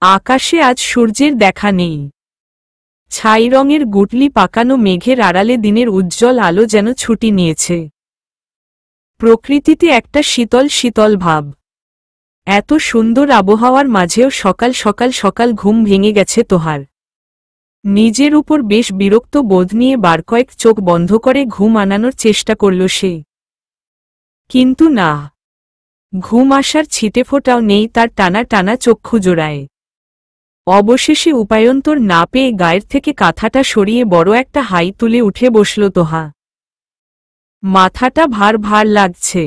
আকাশে আজ সূর্যের দেখা নেই। ছাই রঙের গুটলি পাকানো মেঘের আড়ালে দিনের উজ্জ্বল আলো যেন ছুটি নিয়েছে। প্রকৃতিতে একটা শীতল শীতল ভাব। এত সুন্দর আবহাওয়ার মাঝেও সকাল সকাল সকাল ঘুম ভেঙে গেছে তোহার। নিজের উপর বেশ বিরক্ত বোধ নিয়ে বার কয়েক চোখ বন্ধ করে ঘুম আনানোর চেষ্টা করল সে। কিন্তু না, ঘুম আসার ছিটেফোঁটাও নেই তার টানা টানা চক্ষু জোড়ায়। অবশেষে উপায়ন্তর না পেয়ে গায়ের থেকে কাঁথাটা সরিয়ে বড় একটা হাই তুলে উঠে বসল তোহা। মাথাটা ভার ভার লাগছে,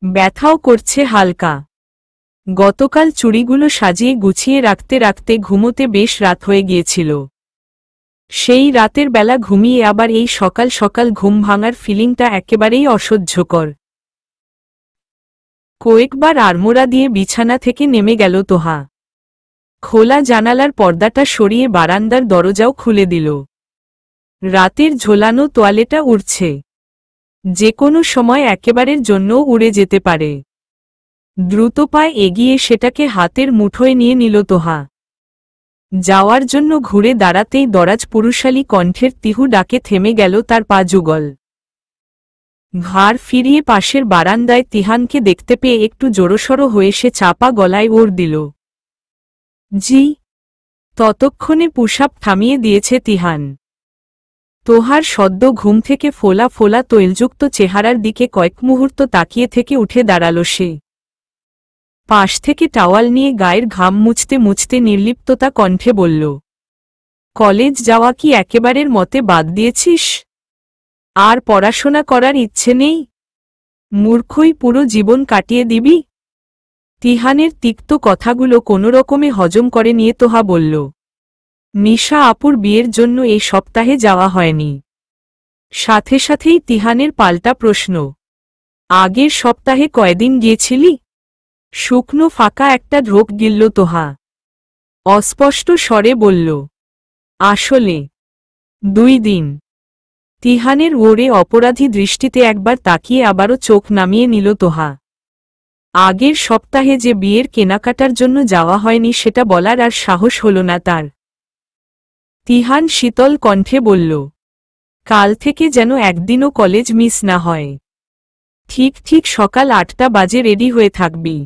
ব্যথাও করছে হালকা। গতকাল চুড়িগুলো সাজিয়ে গুছিয়ে রাখতে রাখতে ঘুমোতে বেশ রাত হয়ে গিয়েছিল। সেই রাতের বেলা ঘুমিয়ে আবার এই সকাল সকাল ঘুম ভাঙার ফিলিংটা একেবারেই অসহ্যকর। কয়েকবার আড়মোড়া দিয়ে বিছানা থেকে নেমে গেল তোহা। খোলা জানালার পর্দাটা সরিয়ে বারান্দার দরজাও খুলে দিল। রাতের ঝোলানো তোয়ালেটা উড়ছে, যে কোনো সময় একেবারের জন্য উড়ে যেতে পারে। দ্রুত পায়ে এগিয়ে সেটাকে হাতের মুঠোয় নিয়ে নিল তোহা। যাওয়ার জন্য ঘুরে দাঁড়াতেই দরাজ পুরুষালী কণ্ঠের তিহু ডাকে থেমে গেল তার পা যুগল। ঘাড় ফিরিয়ে পাশের বারান্দায় তিহানকে দেখতে পেয়ে একটু জোরসড়ো হয়ে সে চাপা গলায় ওর দিল। জি। ততক্ষণে পুশআপ থামিয়ে দিয়েছে তিহান। তোহার সদ্য ঘুম থেকে ফোলা ফোলা তৈলযুক্ত চেহারার দিকে কয়েক মুহূর্ত তাকিয়ে থেকে উঠে দাঁড়াল সে। পাশ থেকে টাওয়াল নিয়ে গায়ের ঘাম মুছতে মুছতে নির্লিপ্ততা কণ্ঠে বলল, কলেজ যাওয়া কি একেবারের মতে বাদ দিয়েছিস? আর পড়াশোনা করার ইচ্ছে নেই? মূর্খই পুরো জীবন কাটিয়ে দিবি? তিহানের তিক্ত কথাগুলো কোনোরকমে হজম করে নিয়ে তোহা বলল, নিশা আপুর বিয়ের জন্য এই সপ্তাহে যাওয়া হয়নি। সাথে সাথেই তিহানের পাল্টা প্রশ্ন, আগের সপ্তাহে কয়দিন গিয়েছিলি? শুকনো ফাঁকা একটা ঢোক গিলল তোহা। অস্পষ্ট স্বরে বলল, আসলে 2 দিন। তিহানের ওরে অপরাধী দৃষ্টিতে একবার তাকিয়ে আবারও চোখ নামিয়ে নিল তোহা। আগের সপ্তাহে যে বিয়ের কেনাকাটার জন্য যাওয়া হয়নি সেটা বলার আর সাহস হল না তার। তিহান শীতল কণ্ঠে বলল, কাল থেকে যেন একদিনও কলেজ মিস না হয়। ঠিক ঠিক সকাল 8টা বাজে রেডি হয়ে থাকবি।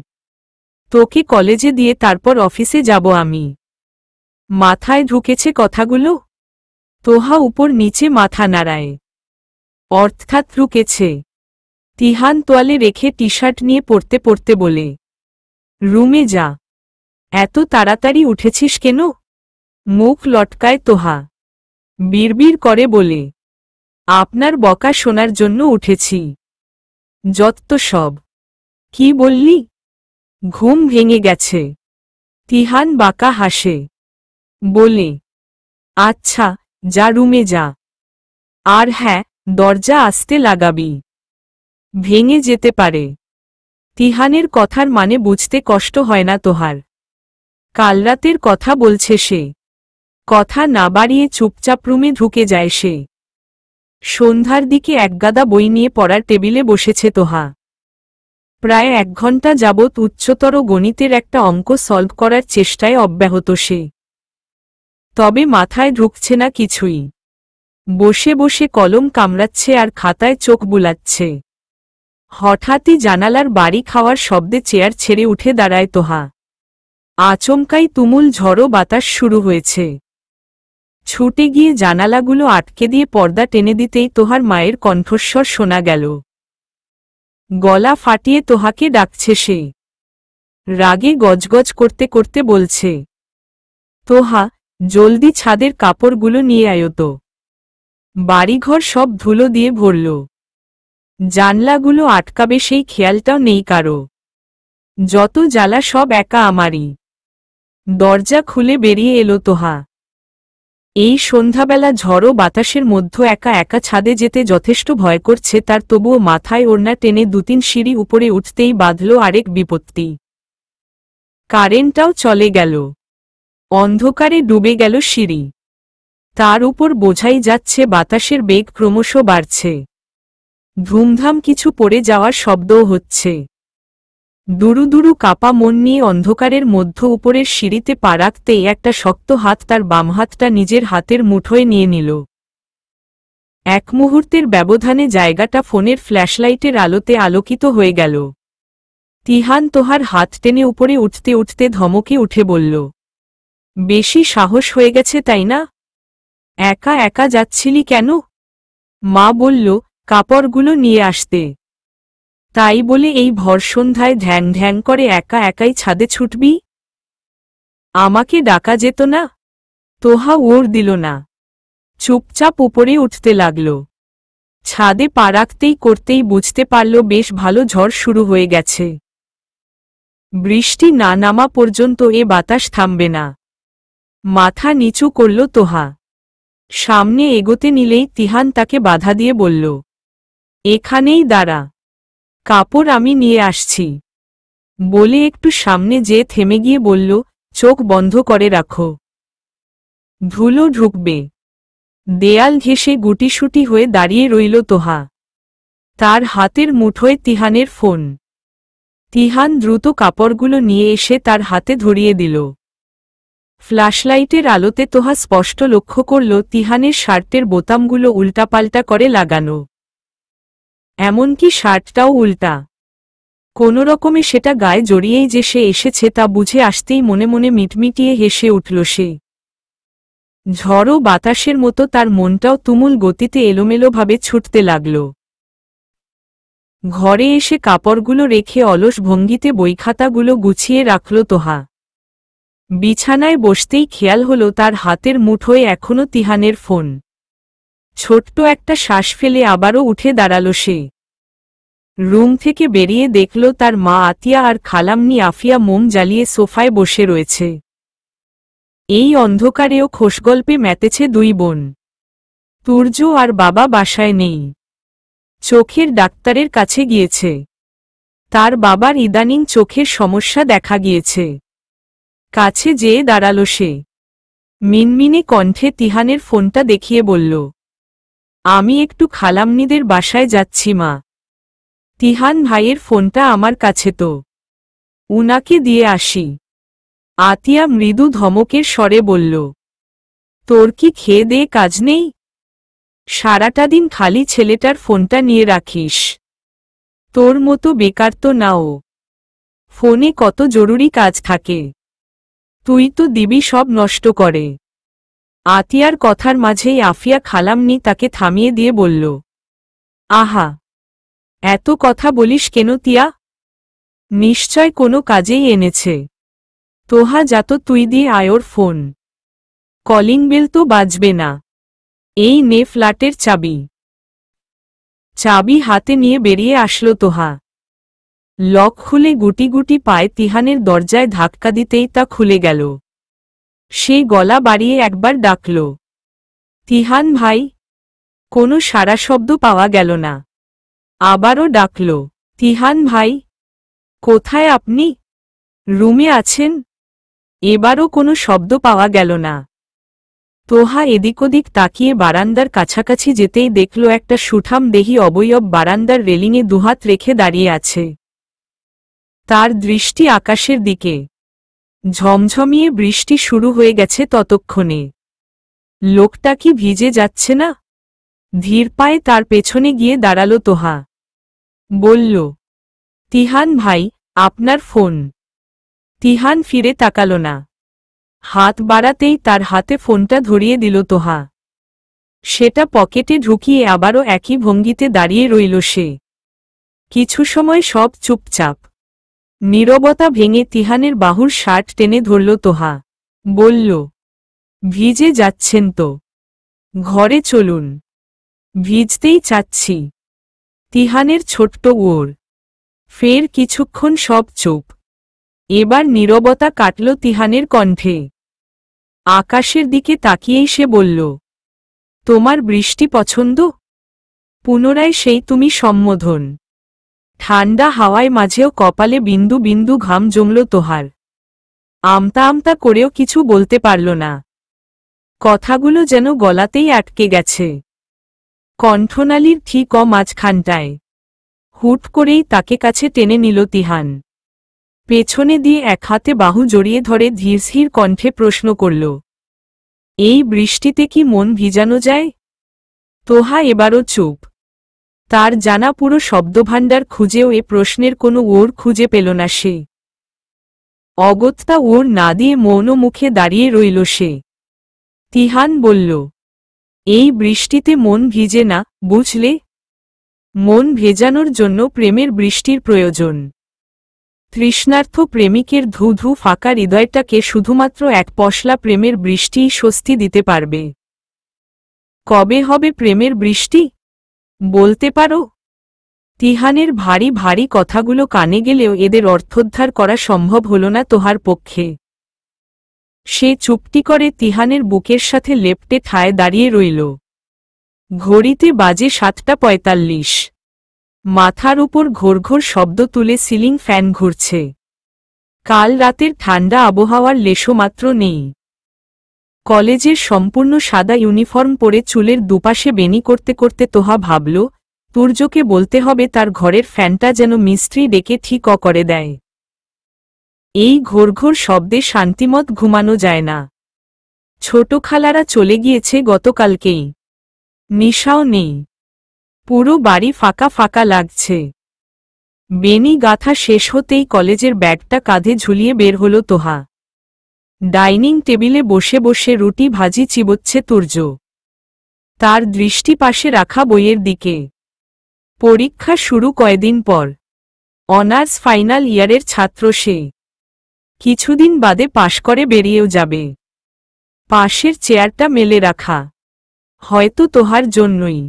তোকে কলেজে দিয়ে তারপর অফিসে যাব আমি। মাথায় ঢুকেছে কথাগুলো? তোহা উপর নিচে মাথা নাড়ায়। অর্থাৎ ঢুকেছে। তিহান তোয়ালে রেখে টি শার্ট নিয়ে পড়তে পড়তে বলে, রুমে যা। এত তাড়াতাড়ি উঠেছিস কেন? মুখ লটকায় তোহা। বিড়বিড় করে বলে, আপনার বকা শোনার জন্য উঠেছি। যত সব। কি বললি? ঘুম ভেঙে গেছে। তিহান বাঁকা হাসে, বলে, আচ্ছা যা, রুমে যা। আর হ্যাঁ, দরজা আস্তে লাগাবি, ভেঙে যেতে পারে। তিহানের কথার মানে বুঝতে কষ্ট হয় না তোহার। কাল রাতের কথা বলছে সে। কথা না বাড়িয়ে চুপচাপ রুমে ঢুকে যায় সে। সন্ধ্যার দিকে একগাদা বই নিয়ে পড়ার টেবিলে বসেছে তোহা। প্রায় 1 ঘণ্টা যাবৎ উচ্চতর গণিতের একটা অঙ্ক সলভ করার চেষ্টায় অব্যাহত সে। তবে মাথায় ঢুকছে না কিছুই। বসে বসে কলম কামড়াচ্ছে আর খাতায় চোখ বুলাচ্ছে। হঠাৎই জানালার বাড়ি খাওয়ার শব্দে চেয়ার ছেড়ে উঠে দাঁড়ায় তোহা। আচমকাই তুমুল ঝড়ো বাতাস শুরু হয়েছে। ছুটে গিয়ে জানালাগুলো আটকে দিয়ে পর্দা টেনে দিতেই তোহার মায়ের কণ্ঠস্বর শোনা গেল। গলা ফাটিয়ে তোহাকে ডাকছে সে। রাগে গজগজ করতে করতে বলছে, তোহা, জলদি ছাদের কাপড়গুলো নিয়ে আয় তো। বাড়িঘর সব ধুলো দিয়ে ভরল। জানলাগুলো আটকাবে সেই খেয়ালটাও নেই কারো। যত জ্বালা সব একা আমারই। দরজা খুলে বেরিয়ে এলো তোহা। এই সন্ধ্যাবেলা ঝড়ো বাতাসের মধ্যে একা একা ছাদে যেতে যথেষ্ট ভয় করছে তার, তবুও মাথায় ওড়না টেনে 2-3 সিঁড়ি উপরে উঠতেই বাঁধল আরেক বিপত্তি। কারেন্টটাও চলে গেল। অন্ধকারে ডুবে গেল সিঁড়ি। তার উপর বোঝাই যাচ্ছে বাতাসের বেগ ক্রমশ বাড়ছে। ধুমধাম কিছু পড়ে যাওয়ার শব্দও হচ্ছে। দুরু দুরু কাপা মন নিয়ে অন্ধকারের মধ্য উপরের সিঁড়িতে পা রাখতেই একটা শক্ত হাত তার বাম হাতটা নিজের হাতের মুঠোয় নিয়ে নিল। এক মুহূর্তের ব্যবধানে জায়গাটা ফোনের ফ্ল্যাশলাইটের আলোতে আলোকিত হয়ে গেল। তিহান তোহার হাত টেনে উপরে উঠতে উঠতে ধমকে উঠে বলল, বেশি সাহস হয়ে গেছে তাই না? একা একা যাচ্ছিলি কেন? মা বলল কাপড়গুলো নিয়ে আসতে। তাই বলে এই ভর সন্ধ্যায় ধ্যাং ধ্যাং করে একা একাই ছাদে ছুটবি? আমাকে ডাকা যেত না? তোহা ওর দিল না, চুপচাপ উপরে উঠতে লাগল। ছাদে পা রাখতেই করতেই বুঝতে পারল বেশ ভালো ঝড় শুরু হয়ে গেছে। বৃষ্টি না নামা পর্যন্ত এ বাতাস থামবে না। মাথা নিচু করল তোহা। সামনে এগোতে নিলেই তিহান তাকে বাধা দিয়ে বলল, এখানেই দাঁড়া, কাপড় আমি নিয়ে আসছি। বলে একটু সামনে যেয়ে থেমে গিয়ে বলল, চোখ বন্ধ করে রাখো, ধুলো ঢুকবে। দেয়াল ঘেঁষে গুটিসুটি হয়ে দাঁড়িয়ে রইল তোহা। তার হাতের মুঠোয় তিহানের ফোন। তিহান দ্রুত কাপড়গুলো নিয়ে এসে তার হাতে ধরিয়ে দিল। ফ্ল্যাশলাইটের আলোতে তোহা স্পষ্ট লক্ষ্য করল তিহানের শার্টের বোতামগুলো উল্টাপাল্টা করে লাগানো। এমনকি শার্টটাও উল্টা। কোনোরকমে সেটা গায়ে জড়িয়েই যে সে এসেছে তা বুঝে আসতেই মনে মনে মিটমিটিয়ে হেসে উঠল সে। ঝড়ো বাতাসের মতো তার মনটাও তুমুল গতিতে এলোমেলোভাবে ছুটতে লাগল। ঘরে এসে কাপড়গুলো রেখে অলস ভঙ্গিতে বইখাতাগুলো গুছিয়ে রাখল তোহা। বিছানায় বসতেই খেয়াল হল তার হাতের মুঠোয় এখনো তিহানের ফোন। ছোট্ট একটা শ্বাস ফেলে আবারও উঠে দাঁড়াল সে। রুম থেকে বেরিয়ে দেখল তার মা আতিয়া আর খালাম্নি আফিয়া মোম জ্বালিয়ে সোফায় বসে রয়েছে। এই অন্ধকারেও খোশগল্পে মেতেছে দুই বোন। তুর্য আর বাবা বাসায় নেই, চোখের ডাক্তারের কাছে গিয়েছে। তার বাবার ইদানিং চোখের সমস্যা দেখা গিয়েছে। কাছে যেয়ে দাঁড়াল সে। মিনমিনে কণ্ঠে তিহানের ফোনটা দেখিয়ে বলল, আমি একটু খালাম্নিদের বাসায় যাচ্ছি মা। তিহান ভাইয়ের ফোনটা আমার কাছে তো, উনাকে দিয়ে আসি। আতিয়া মৃদু ধমকের স্বরে বলল, তোর কি খেয়ে দেয়ে কাজ নেই? সারাটা দিন খালি ছেলেটার ফোনটা নিয়ে রাখিস। তোর মতো বেকার তো নাও, ফোনে কত জরুরি কাজ থাকে, তুই তো দিবি সব নষ্ট করে। আতিয়ার কথার মাঝেই আফিয়া খালাম্নি তাকে থামিয়ে দিয়ে বলল, আহা, এত কথা বলিস কেন তিয়া? নিশ্চয় কোনো কাজেই এনেছে। তোহা যাতো তুই দিয়ে আয়োর ফোন, কলিং বেল তো বাজবে না। এই নে ফ্ল্যাটের চাবি। চাবি হাতে নিয়ে বেরিয়ে আসলো তোহা। লক খুলে গুটি গুটি পায়ে তিহানের দরজায় ধাক্কা দিতেই তা খুলে গেল। সে গলা বাড়িয়ে একবার ডাকল, তিহান ভাই। কোনো সাড়া শব্দ পাওয়া গেল না। আবারও ডাকল, তিহান ভাই। কোথায় আপনি? রুমে আছেন? এবারও কোনো শব্দ পাওয়া গেল না। তোহা এদিক ওদিক তাকিয়ে বারান্দার কাছাকাছি যেতেই দেখল একটা সুঠাম দেহি অবয়ব বারান্দার রেলিংয়ে দুহাত রেখে দাঁড়িয়ে আছে। তার দৃষ্টি আকাশের দিকে। ঝমঝমিয়ে বৃষ্টি শুরু হয়ে গেছে ততক্ষণে। লোকটা কি ভিজে যাচ্ছে না? ধীর পায়ে তার পেছনে গিয়ে দাঁড়াল তোহা। বলল, তিহান ভাই, আপনার ফোন। তিহান ফিরে তাকাল না। হাত বাড়াতেই তার হাতে ফোনটা ধরিয়ে দিল তোহা। সেটা পকেটে ঢুকিয়ে আবারও একই ভঙ্গিতে দাঁড়িয়ে রইল সে। কিছু সময় সব চুপচাপ। নীরবতা ভেঙে তিহানের বাহুর শার্ট টেনে ধরল তোহা। বলল, ভিজে যাচ্ছেন তো, ঘরে চলুন। ভিজতেই চাচ্ছি। তিহানের ছোট্ট ওর। ফের কিছুক্ষণ সব চুপ। এবার নীরবতা কাটল তিহানের কণ্ঠে। আকাশের দিকে তাকিয়েই সে বলল, তোমার বৃষ্টি পছন্দ? পুনরায় সেই তুমি সম্বোধন। ঠান্ডা হাওয়ায় মাঝেও কপালে বিন্দু বিন্দু ঘাম জমল তোহার। আমতা আমতা করেও কিছু বলতে পারল না। কথাগুলো যেন গলাতেই আটকে গেছে। কণ্ঠনালীর ঠিক মাঝখানটায়। হুট করেই তাকে কাছে টেনে নিল তিহান। পেছনে দিয়ে এক হাতে বাহু জড়িয়ে ধরে ধীরস্থির কণ্ঠে প্রশ্ন করল, এই বৃষ্টিতে কি মন ভিজানো যায়? তোহা এবারও চুপ। তার জানা পুরো শব্দভাণ্ডার খুঁজেও এ প্রশ্নের কোনো ওর খুঁজে পেল না সে। অগত্যা ওর না দিয়ে মৌন মুখে দাঁড়িয়ে রইল সে। তিহান বলল, এই বৃষ্টিতে মন ভিজে না, বুঝলে? মন ভেজানোর জন্য প্রেমের বৃষ্টির প্রয়োজন। তৃষ্ণার্থ প্রেমিকের ধু ধু ফাঁকা হৃদয়টাকে শুধুমাত্র এক পশলা প্রেমের বৃষ্টিই স্বস্তি দিতে পারবে। কবে হবে প্রেমের বৃষ্টি? বলতে পারো? তিহানের ভারী ভারী কথাগুলো কানে গেলেও এদের অর্থোদ্ধার করা সম্ভব হল না তোহার পক্ষে। সে চুপটি করে তিহানের বুকের সাথে লেপ্টে ঠায় দাঁড়িয়ে রইল। ঘড়িতে বাজে ৭:৪৫। মাথার উপর ঘোরঘোর শব্দ তুলে সিলিং ফ্যান ঘুরছে। কাল রাতের ঠান্ডা আবহাওয়ার লেশমাত্র নেই। কলেজের সম্পূর্ণ সাদা ইউনিফর্ম পরে চুলের দুপাশে বেনি করতে করতে তোহা ভাবল, তুর্যকে বলতে হবে তার ঘরের ফ্যানটা যেন মিস্ত্রি ডেকে ঠিক করে দেয়। এই ঘোরঘোর শব্দে শান্তিমত ঘুমানো যায় না। ছোট খালারা চলে গিয়েছে গতকালকেই। নিশাও নেই। পুরো বাড়ি ফাঁকা ফাঁকা লাগছে। বেনি গাথা শেষ হতেই কলেজের ব্যাগটা কাঁধে ঝুলিয়ে বের হল তোহা। ডাইনিং টেবিলে বসে বসে রুটি ভাজি চিবোচ্ছে তুর্য। তার দৃষ্টি পাশে রাখা বইয়ের দিকে। পরীক্ষা শুরু কয়দিন পর। অনার্স ফাইনাল ইয়ারের ছাত্র সে। কিছুদিন বাদে পাশ করে বেরিয়েও যাবে। পাশের চেয়ারটা মেলে রাখা। হয়তো তোহার জন্যই।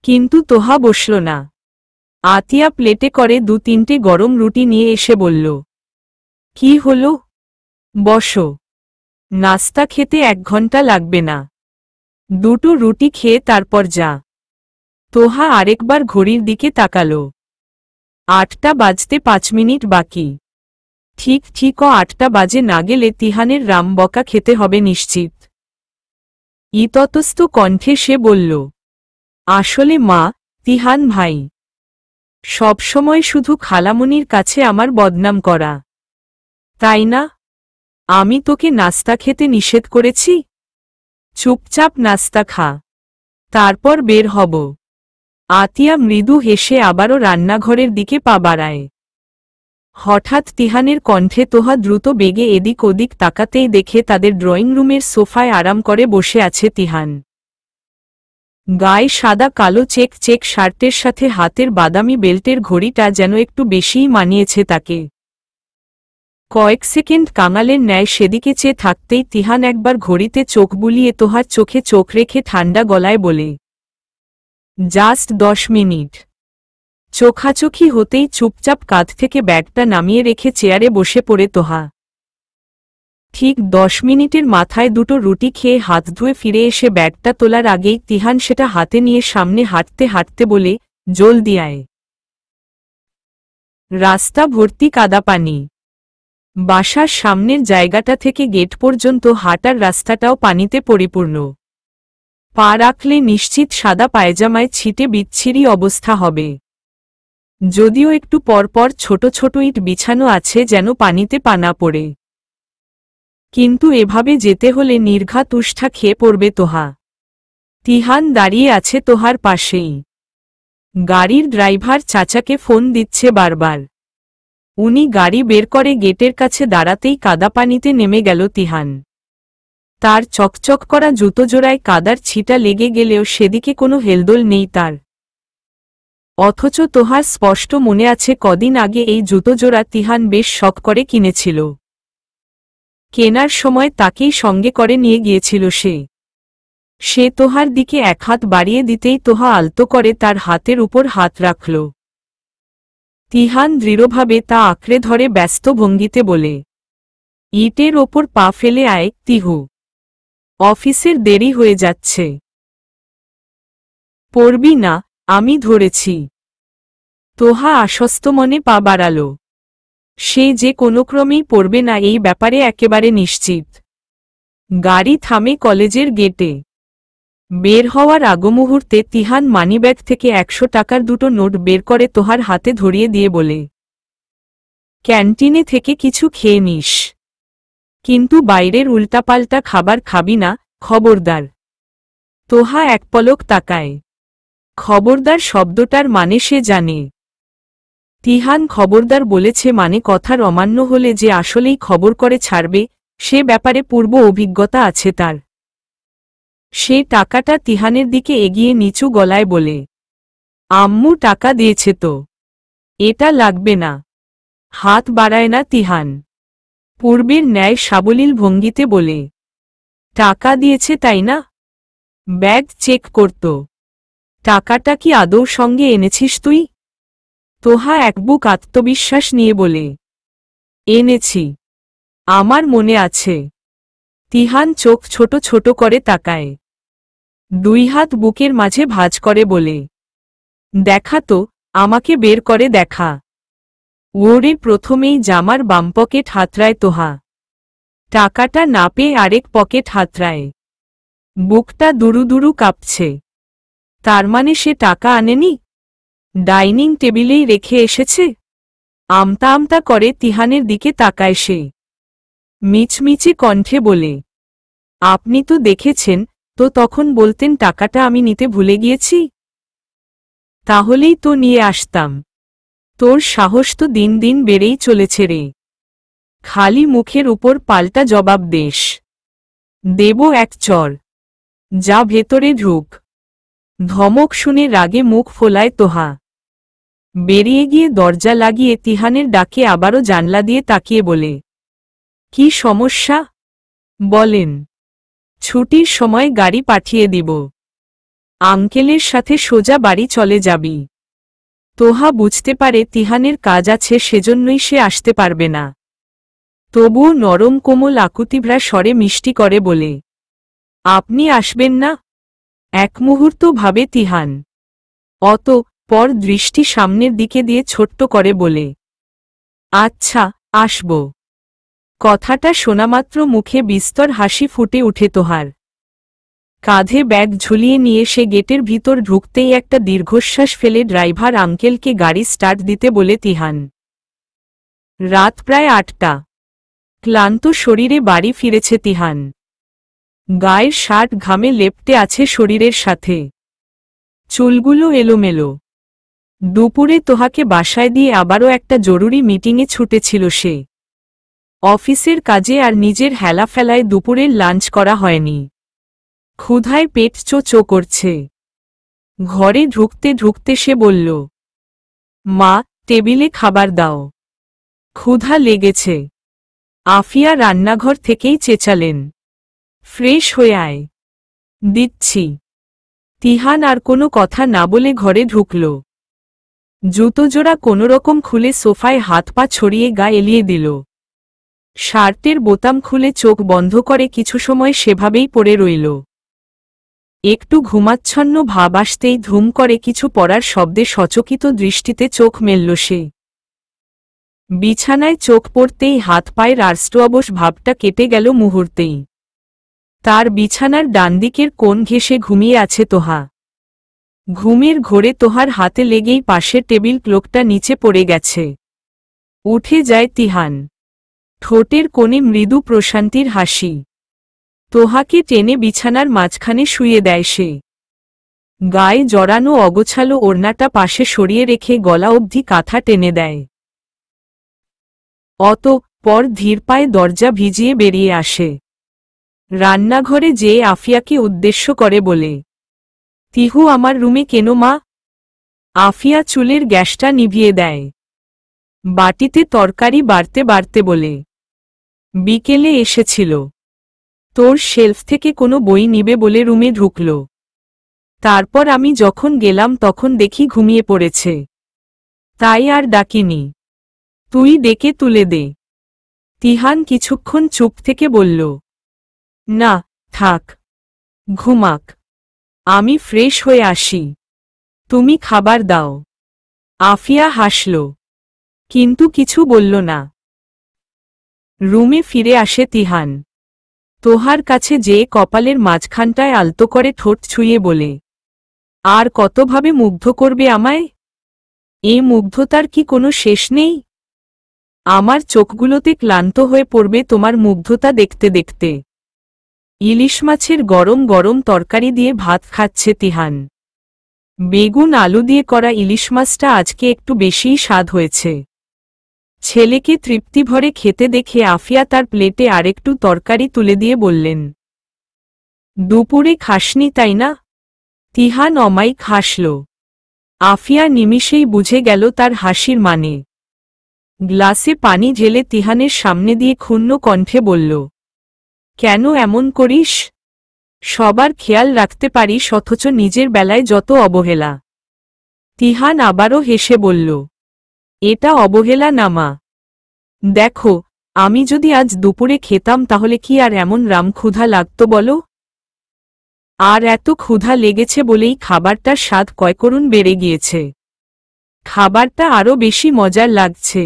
কিন্তু তোহা বসল না। আতিয়া প্লেটে করে ২-৩টে গরম রুটি নিয়ে এসে বলল, কি হলো? বসো। নাস্তা খেতে ১ ঘন্টা লাগবে না। ২টো রুটি খেয়ে তারপর যা। তোহা আরেকবার ঘড়ির দিকে তাকাল। ৮টা বাজতে ৫ মিনিট বাকি। ঠিক ৮টা বাজে না গেলে তিহানের রামবকা খেতে হবে নিশ্চিত। ইতস্তত কণ্ঠে সে বলল, আসলে মা, তিহান ভাই, সবসময় শুধু খালামণির কাছে আমার বদনাম করা, তাই না? আমি তোকে নাস্তা খেতে নিষেধ করেছি? চুপচাপ নাস্তা খা, তারপর বের হব। আতিয়া মৃদু হেসে আবারও রান্নাঘরের দিকে পা বাড়ায়। হঠাৎ তিহানের কণ্ঠে তোহা দ্রুত বেগে এদিক ওদিক তাকাতেই দেখে তাদের ড্রয়িং রুমের সোফায় আরাম করে বসে আছে তিহান। গায়ে সাদা কালো চেক চেক শার্টের সাথে হাতের বাদামি বেল্টের ঘড়িটা যেন একটু বেশিই মানিয়েছে তাকে। কয়েক সেকেন্ড কাঙালের ন্যায় সেদিকে চেয়ে থাকতেই তিহান একবার ঘড়িতে চোখ বুলিয়ে তোহার চোখে চোখ রেখে ঠান্ডা গলায় বলে, জাস্ট ১০ মিনিট। চোখাচোখি হতেই চুপচাপ কাঁধ থেকে ব্যাগটা নামিয়ে রেখে চেয়ারে বসে পড়ে তোহা। ঠিক ১০ মিনিটের মাথায় ২টো রুটি খেয়ে হাত ধুয়ে ফিরে এসে ব্যাগটা তোলার আগেই তিহান সেটা হাতে নিয়ে সামনে হাঁটতে হাঁটতে বলে, জলদি আয়। রাস্তা ভর্তি কাদা পানি। বাসার সামনের জায়গাটা থেকে গেট পর্যন্ত হাঁটার রাস্তাটাও পানিতে পরিপূর্ণ। পা রাখলে নিশ্চিত সাদা পায়জামায় ছিটে বিচ্ছিরি অবস্থা হবে। যদিও একটু পরপর ছোট ছোট ইট বিছানো আছে যেন পানিতে পা না পড়ে। কিন্তু এভাবে যেতে হলে নির্ঘাত উষ্ঠা খেয়ে পড়বে তোহা। তিহান দাঁড়িয়ে আছে তোহার পাশেই। গাড়ির ড্রাইভার চাচাকে ফোন দিচ্ছে বারবার। উনি গাড়ি বের করে গেটের কাছে দাঁড়াতেই কাদা পানিতে নেমে গেল তিহান। তার চকচক করা জুতোজোড়ায় কাদার ছিটা লেগে গেলেও সেদিকে কোনো হেলদোল নেই তার। অথচ তোহার স্পষ্ট মনে আছে কদিন আগে এই জুতোজোড়া তিহান বেশ শখ করে কিনেছিল। কেনার সময় তাকেই সঙ্গে করে নিয়ে গিয়েছিল সে তোহার দিকে এক হাত বাড়িয়ে দিতেই তোহা আলতো করে তার হাতের উপর হাত রাখল। তিহান দৃঢ়ভাবে তা আঁকড়ে ধরে ব্যস্ত ভঙ্গিতে বলে, ইটের ওপর পা ফেলে আয় তিহু, অফিসের দেরি হয়ে যাচ্ছে। পড়বি না, আমি ধরেছি। তোহা আশ্বস্ত মনে পা বাড়াল। সে যে কোনো ক্রমেই পড়বে না এই ব্যাপারে একেবারে নিশ্চিত। গাড়ি থামে কলেজের গেটে। বের হওয়ার আগমুহূর্তে তিহান মানিব্যাগ থেকে ১০০ টাকার ২টো নোট বের করে তোহার হাতে ধরিয়ে দিয়ে বলে, ক্যান্টিনে থেকে কিছু খেয়ে নিস, কিন্তু বাইরের উল্টাপাল্টা খাবার খাবি না, খবরদার। তোহা এক পলক তাকায়। খবরদার শব্দটার মানে সে জানে। তিহান খবরদার বলেছে মানে কথার অমান্য হলে যে আসলেই খবর করে ছাড়বে, সে ব্যাপারে পূর্ব অভিজ্ঞতা আছে তার। সে টাকাটা তিহানের দিকে এগিয়ে নিচু গলায় বলে, আম্মু টাকা দিয়েছে তো, এটা লাগবে না। হাত বাড়ায় না তিহান। পূর্বের ন্যায় সাবলীল ভঙ্গিতে বলে, টাকা দিয়েছে তাই না? ব্যাগ চেক করত। টাকাটা কি আদৌ সঙ্গে এনেছিস তুই? তোহা এক বুক আত্মবিশ্বাস নিয়ে বলে, এনেছি, আমার মনে আছে। তিহান চোখ ছোট ছোট করে তাকায়। দুই হাত বুকের মাঝে ভাঁজ করে বলে, দেখা তো, আমাকে বের করে দেখা। ওরে প্রথমেই জামার বাম পকেট হাতড়ায় তোহা। টাকাটা না পেয়ে আরেক পকেট হাতড়ায়। বুকটা দুরু দুরু কাঁপছে। তার মানে সে টাকা আনেনি? ডাইনিং টেবিলেই রেখে এসেছে? আমতা আমতা করে তিহানের দিকে তাকায় সে। মিচমিচে কণ্ঠে বলে, আপনি তো দেখেছেন, তো তখন বলতেন টাকাটা আমি নিতে ভুলে গিয়েছি? তাহলেই তো নিয়ে আসতাম। তোর সাহস তো দিন দিন বেড়েই চলেছে রে। খালি মুখের উপর পাল্টা জবাব দেশ। দেব এক চর। যা ভেতরে ঢুক। ধমক শুনে রাগে মুখ ফোলায় তোহা। বেরিয়ে গিয়ে দরজা লাগিয়ে তিহানের ডাকে আবারও জানলা দিয়ে তাকিয়ে বলে, কি সমস্যা? বলেন। ছুটির সময় গাড়ি পাঠিয়ে দিব। আঙ্কেলের সাথে সোজা বাড়ি চলে যাবি। তোহা বুঝতে পারে তিহানের কাজ আছে, সেজন্যই সে আসতে পারবে না। তবুও নরম কোমল আকুতিভরা স্বরে মিষ্টি করে বলে, আপনি আসবেন না? এক মুহূর্ত ভাবে তিহান। পর দৃষ্টি সামনের দিকে দিয়ে ছোট্ট করে বলে, আচ্ছা, আসব। কথাটা শোনামাত্র মুখে বিস্তর হাসি ফুটে উঠে তোহার। কাঁধে ব্যাগ ঝুলিয়ে নিয়ে সে গেটের ভিতর ঢুকতেই একটা দীর্ঘশ্বাস ফেলে ড্রাইভার আঙ্কেলকে গাড়ি স্টার্ট দিতে বলে তিহান। রাত প্রায় ৮টা। ক্লান্ত শরীরে বাড়ি ফিরেছে তিহান। গায়ের শার্ট ঘামে লেপ্টে আছে শরীরের সাথে। চুলগুলো এলোমেলো। দুপুরে তোহাকে বাসায় দিয়ে আবারও একটা জরুরি মিটিংয়ে ছুটেছিল সে। অফিসের কাজে আর নিজের হেলাফেলায় দুপুরের লাঞ্চ করা হয়নি। ক্ষুধায় পেট চো করছে। ঘরে ঢুকতে ঢুকতে সে বলল, মা, টেবিলে খাবার দাও, ক্ষুধা লেগেছে। আফিয়া রান্নাঘর থেকেই চেঁচালেন, ফ্রেশ হয়ে আয়। দিচ্ছি। তিহান আর কোনো কথা না বলে ঘরে ঢুকল। জুতোজোড়া কোনোরকম খুলে সোফায় হাত পা ছড়িয়ে গা এলিয়ে দিল। শার্টের বোতাম খুলে চোখ বন্ধ করে কিছু সময় সেভাবেই পড়ে রইল। একটু ঘুমাচ্ছন্ন ভাব আসতেই ধুম করে কিছু পড়ার শব্দে সচকিত দৃষ্টিতে চোখ মেলল সে। বিছানায় চোখ পড়তেই হাত পায়ের আর্ষ্টঅবশ ভাবটা কেটে গেল মুহূর্তেই। তার বিছানার ডানদিকের কোণ ঘেঁষে ঘুমিয়ে আছে তোহা। ঘুমের ঘোরে তোহার হাতে লেগেই পাশের টেবিল ক্লকটা নিচে পড়ে গেছে। উঠে যায় তিহান। ঠোঁটের কোণে মৃদু প্রশান্তির হাসি। তোহাকে টেনে বিছানার মাঝখানে শুইয়ে দেয় সে। গায়ে জড়ানো অগোছালো ওড়নাটা পাশে সরিয়ে রেখে গলা অবধি কাঁথা টেনে দেয়। পর ধীর পায়ে দরজা ভিজিয়ে বেরিয়ে আসে। রান্নাঘরে যেয়ে আফিয়াকে উদ্দেশ্য করে বলে, তিহু আমার রুমে কেন মা? আফিয়া চুলের গ্যাসটা নিভিয়ে দেয়। বাটিতে তরকারি বাড়তে বাড়তে বলে, বিকেলে এসেছিল। তোর শেলফ থেকে কোনো বই নিবে বলে রুমে ঢুকল। তারপর আমি যখন গেলাম তখন দেখি ঘুমিয়ে পড়েছে। তাই আর ডাকিনি। তুই ডেকে তুলে দে। তিহান কিছুক্ষণ চুপ থেকে বলল, না, থাক, ঘুমাক। আমি ফ্রেশ হয়ে আসি। তুমি খাবার দাও। আফিয়া হাসল, কিন্তু কিছু বলল না। রুমে ফিরে আসে তিহান। তোহার কাছে যেয়ে কপালের মাঝখানটায় আলতো করে ঠোঁট ছুঁয়ে বলে, আর কতভাবে মুগ্ধ করবে আমায়? এ মুগ্ধতার কি কোনো শেষ নেই? আমার চোখগুলোতে ক্লান্ত হয়ে পড়বে তোমার মুগ্ধতা দেখতে দেখতে। ইলিশ মাছের গরম গরম তরকারি দিয়ে ভাত খাচ্ছে তিহান। বেগুন আলু দিয়ে করা ইলিশ মাছটা আজকে একটু বেশিই স্বাদ হয়েছে। ছেলেকে তৃপ্তিভরে খেতে দেখে আফিয়া তার প্লেটে আরেকটু তরকারি তুলে দিয়ে বললেন, দুপুরে খাসনি তাই না? তিহান অমায়িক হাসল। আফিয়া নিমিষেই বুঝে গেল তার হাসির মানে। গ্লাসে পানি ঢেলে তিহানের সামনে দিয়ে ক্ষুণ্ণ কণ্ঠে বলল, কেন এমন করিস? সবার খেয়াল রাখতে পারিস অথচ নিজের বেলায় যত অবহেলা। তিহান আবারও হেসে বলল, এটা অবহেলা না মা। দেখো, আমি যদি আজ দুপুরে খেতাম তাহলে কি আর এমন রামক্ষুধা লাগত বলো? আর এত ক্ষুধা লেগেছে বলেই খাবারটার স্বাদ কয়েকগুণ বেড়ে গিয়েছে। খাবারটা আরও বেশি মজার লাগছে।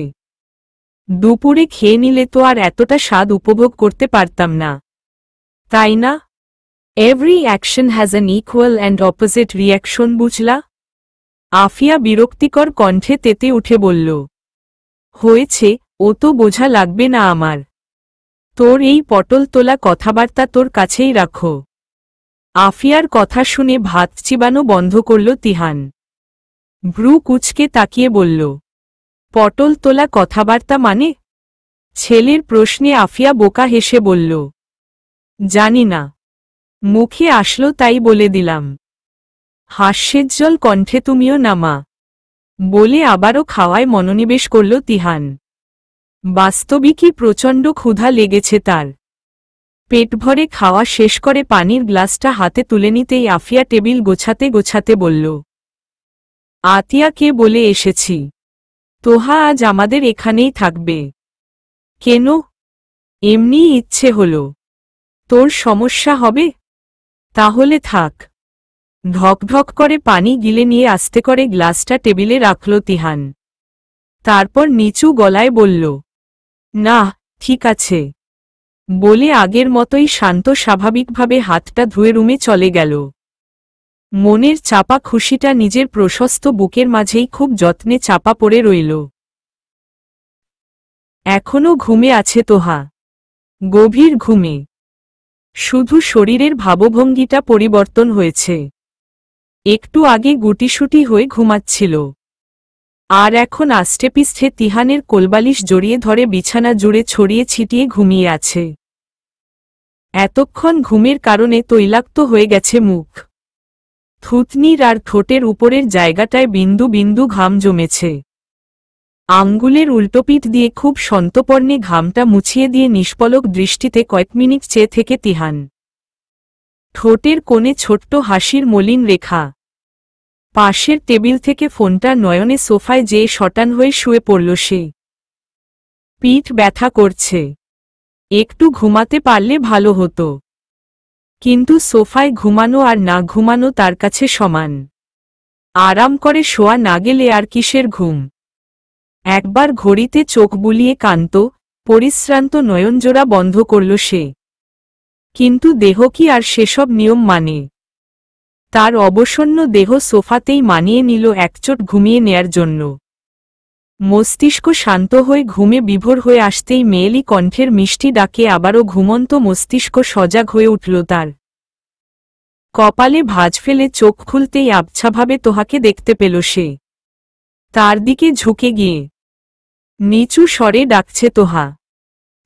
দুপুরে খেয়ে নিলে তো আর এতটা স্বাদ উপভোগ করতে পারতাম না, তাই না? Every action has an equal and opposite reaction, বুঝলা? আফিয়া বিরক্তিকর কণ্ঠে তেতে উঠে বলল, হয়েছে, ও তো বোঝা লাগবে না আমার। তোর এই পটল তোলা কথাবার্তা তোর কাছেই রাখো। আফিয়ার কথা শুনে ভাত চিবানো বন্ধ করল তিহান। ভ্রু কুঁচকে তাকিয়ে বলল, পটল তোলা কথাবার্তা মানে? ছেলের প্রশ্নে আফিয়া বোকা হেসে বলল, জানি না, মুখে আসলো তাই বলে দিলাম। হাস্যোজ্জ্বল কণ্ঠে তুমিও না মা, বলে আবারও খাওয়ায় মনোনিবেশ করল তিহান। বাস্তবিকই প্রচণ্ড ক্ষুধা লেগেছে তার। পেট ভরে খাওয়া শেষ করে পানির গ্লাসটা হাতে তুলে নিতেই আফিয়া টেবিল গোছাতে গোছাতে বলল, আতিয়াকে বলে এসেছি, তোহা আজ আমাদের এখানেই থাকবে। কেন? এমনিই ইচ্ছে হলো। তোর সমস্যা হবে? তাহলে থাক। ঢকঢক করে পানি গিলে নিয়ে আস্তে করে গ্লাসটা টেবিলে রাখল তিহান। তারপর নিচু গলায় বলল, না, ঠিক আছে, বলে আগের মতোই শান্ত স্বাভাবিকভাবে হাতটা ধুয়ে রুমে চলে গেল। মনের চাপা খুশিটা নিজের প্রশস্ত বুকের মাঝেই খুব যত্নে চাপা পড়ে রইল। এখনো ঘুমে আছে তোহা, গভীর ঘুমে। শুধু শরীরের ভাবভঙ্গিটা পরিবর্তন হয়েছে। একটু আগে গুটিসুটি হয়ে ঘুমাচ্ছিল, আর এখন আষ্টেপৃষ্ঠে তিহানের কোলবালিশ জড়িয়ে ধরে বিছানা জুড়ে ছড়িয়ে ছিটিয়ে ঘুমিয়ে আছে। এতক্ষণ ঘুমের কারণে তৈলাক্ত হয়ে গেছে মুখ। থুতনির আর ঠোঁটের উপরের জায়গাটায় বিন্দু বিন্দু ঘাম জমেছে। আঙ্গুলের উল্টোপিঠ দিয়ে খুব সন্তর্পণে ঘামটা মুছিয়ে দিয়ে নিষ্পলক দৃষ্টিতে কয়েক মিনিট চেয়ে থেকে তিহান। ঠোঁটের কোণে ছোট্ট হাসির মলিন রেখা। পাশের টেবিল থেকে ফোনটা নয়নে সোফায় যেয়ে শটান হয়ে শুয়ে পড়ল সে। পিঠ ব্যথা করছে, একটু ঘুমাতে পারলে ভালো হতো। কিন্তু সোফায় ঘুমানো আর না ঘুমানো তার কাছে সমান। আরাম করে শোয়া না গেলে আর কিসের ঘুম? একবার ঘড়িতে চোখ বুলিয়ে কান্ত পরিশ্রান্ত নয়নজোড়া বন্ধ করল সে। কিন্তু দেহ কি আর সেসব নিয়ম মানে? তার অবসন্ন দেহ সোফাতেই মানিয়ে নিল একচোট ঘুমিয়ে নেয়ার জন্য। মস্তিষ্ক শান্ত হয়ে ঘুমে বিভোর হয়ে আসতেই মেয়েলি কণ্ঠের মিষ্টি ডাকে আবারও ঘুমন্ত মস্তিষ্ক সজাগ হয়ে উঠল তার। কপালে ভাঁজ ফেলে চোখ খুলতেই আবছাভাবে তোহাকে দেখতে পেল সে। তার দিকে ঝুঁকে গিয়ে নিচু স্বরে ডাকছে তোহা,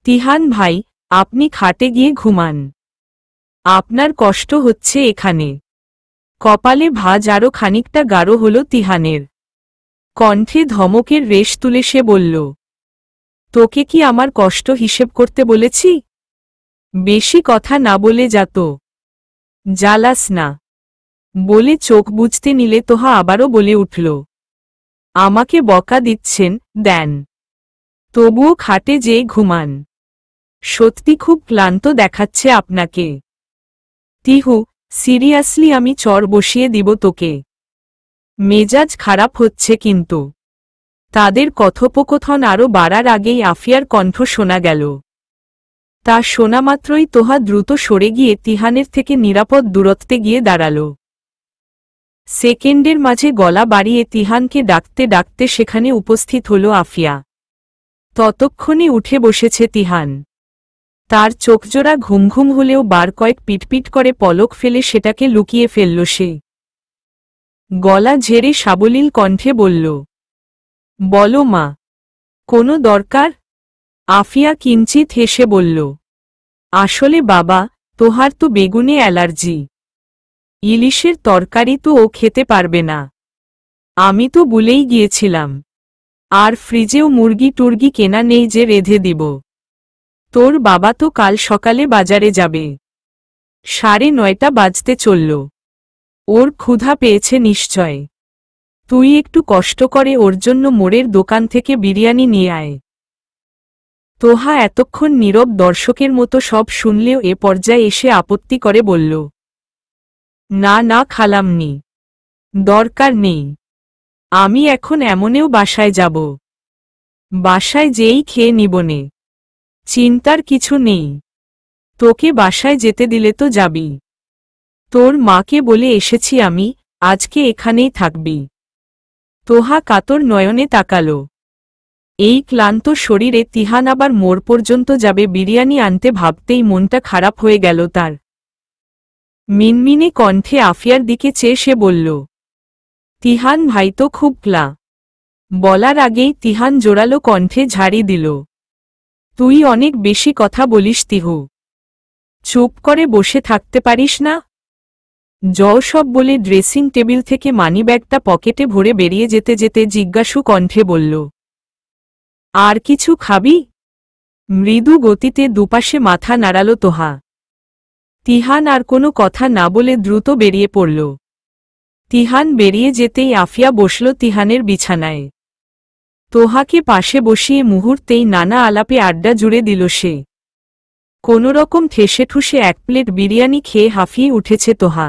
তিহান ভাই, আপনি খাটে গিয়ে ঘুমান। আপনার কষ্ট হচ্ছে এখানে। কপালে ভাঁজ আরও খানিকটা গাঢ় হল তিহানের। কণ্ঠে ধমকের রেশ তুলে সে বলল, তোকে কি আমার কষ্ট হিসেব করতে বলেছি? বেশি কথা না বলে যাত। জ্বালাস না। বলে চোখ বুঝতে নিলে তোহা আবারও বলে উঠল, আমাকে বকা দিচ্ছেন, দেন। তবুও খাটে যেয়ে ঘুমান। সত্যি খুব ক্লান্ত দেখাচ্ছে আপনাকে। তিহু, সিরিয়াসলি আমি চর বসিয়ে দিব তোকে। মেজাজ খারাপ হচ্ছে কিন্তু। তাদের কথোপকথন আরও বাড়ার আগেই আফিয়ার কণ্ঠ শোনা গেল। তা শোনা মাত্রই তোহা দ্রুত সরে গিয়ে তিহানের থেকে নিরাপদ দূরত্বে গিয়ে দাঁড়াল। সেকেন্ডের মাঝে গলা বাড়িয়ে তিহানকে ডাকতে ডাকতে সেখানে উপস্থিত হল আফিয়া। ততক্ষণে উঠে বসেছে তিহান। তার চোখজোড়া ঘুম ঘুম হলেও বার কয়েক পিটপিট করে পলক ফেলে সেটাকে লুকিয়ে ফেলল সে। গলা ঝেড়ে সাবলীল কণ্ঠে বলল, বলো মা, কোনো দরকার? আফিয়া কিঞ্চিত হেসে বলল, আসলে বাবা, তোহার তো বেগুনে অ্যালার্জি। ইলিশের তরকারি তো ও খেতে পারবে না। আমি তো বলেই গিয়েছিলাম, আর ফ্রিজেও মুরগি টুরগি কেনা নেই যে রেঁধে দিব। তোর বাবা তো কাল সকালে বাজারে যাবে। 9:30 বাজতে চলল। ওর ক্ষুধা পেয়েছে নিশ্চয়। তুই একটু কষ্ট করে ওর জন্য মোড়ের দোকান থেকে বিরিয়ানি নিয়ে আয়। তোহা এতক্ষণ নীরব দর্শকের মতো সব শুনলেও এ পর্যায়ে এসে আপত্তি করে বলল, না না খালামনি, দরকার নেই। আমি এখন এমনেও বাসায় যাব। বাসায় যেই খেয়ে নিবনে, চিন্তার কিছু নেই। তোকে বাসায় যেতে দিলে তো যাবি। তোর মাকে বলে এসেছি আমি, আজকে এখানেই থাকবি। তোহা কাতর নয়নে তাকালো। এই ক্লান্ত শরীরে তিহান আবার মোড় পর্যন্ত যাবে বিরিয়ানি আনতে ভাবতেই মনটা খারাপ হয়ে গেল তার। মিনমিনে কণ্ঠে আফিয়ার দিকে চেয়ে সে বলল, তিহান ভাই তো খুব ক্লা। বলার আগেই তিহান জোরালো কণ্ঠে ঝাড়ি দিল, তুই অনেক বেশি কথা বলিস তিহু। চুপ করে বসে থাকতে পারিস না? সব বলে ড্রেসিং টেবিল থেকে মানিব্যাগটা পকেটে ভরে বেরিয়ে যেতে যেতে জিজ্ঞাসু কণ্ঠে বলল, আর কিছু খাবি? মৃদু গতিতে দুপাশে মাথা নাড়াল তোহা। তিহান আর কোনো কথা না বলে দ্রুত বেরিয়ে পড়ল। তিহান বেরিয়ে যেতেই আফিয়া বসল তিহানের বিছানায়। তোহাকে পাশে বসিয়ে মুহূর্তেই নানা আলাপে আড্ডা জুড়ে দিল সে। কোনোরকম ঠেসে ঠুসে 1 প্লেট বিরিয়ানি খেয়ে হাঁফিয়ে উঠেছে তোহা।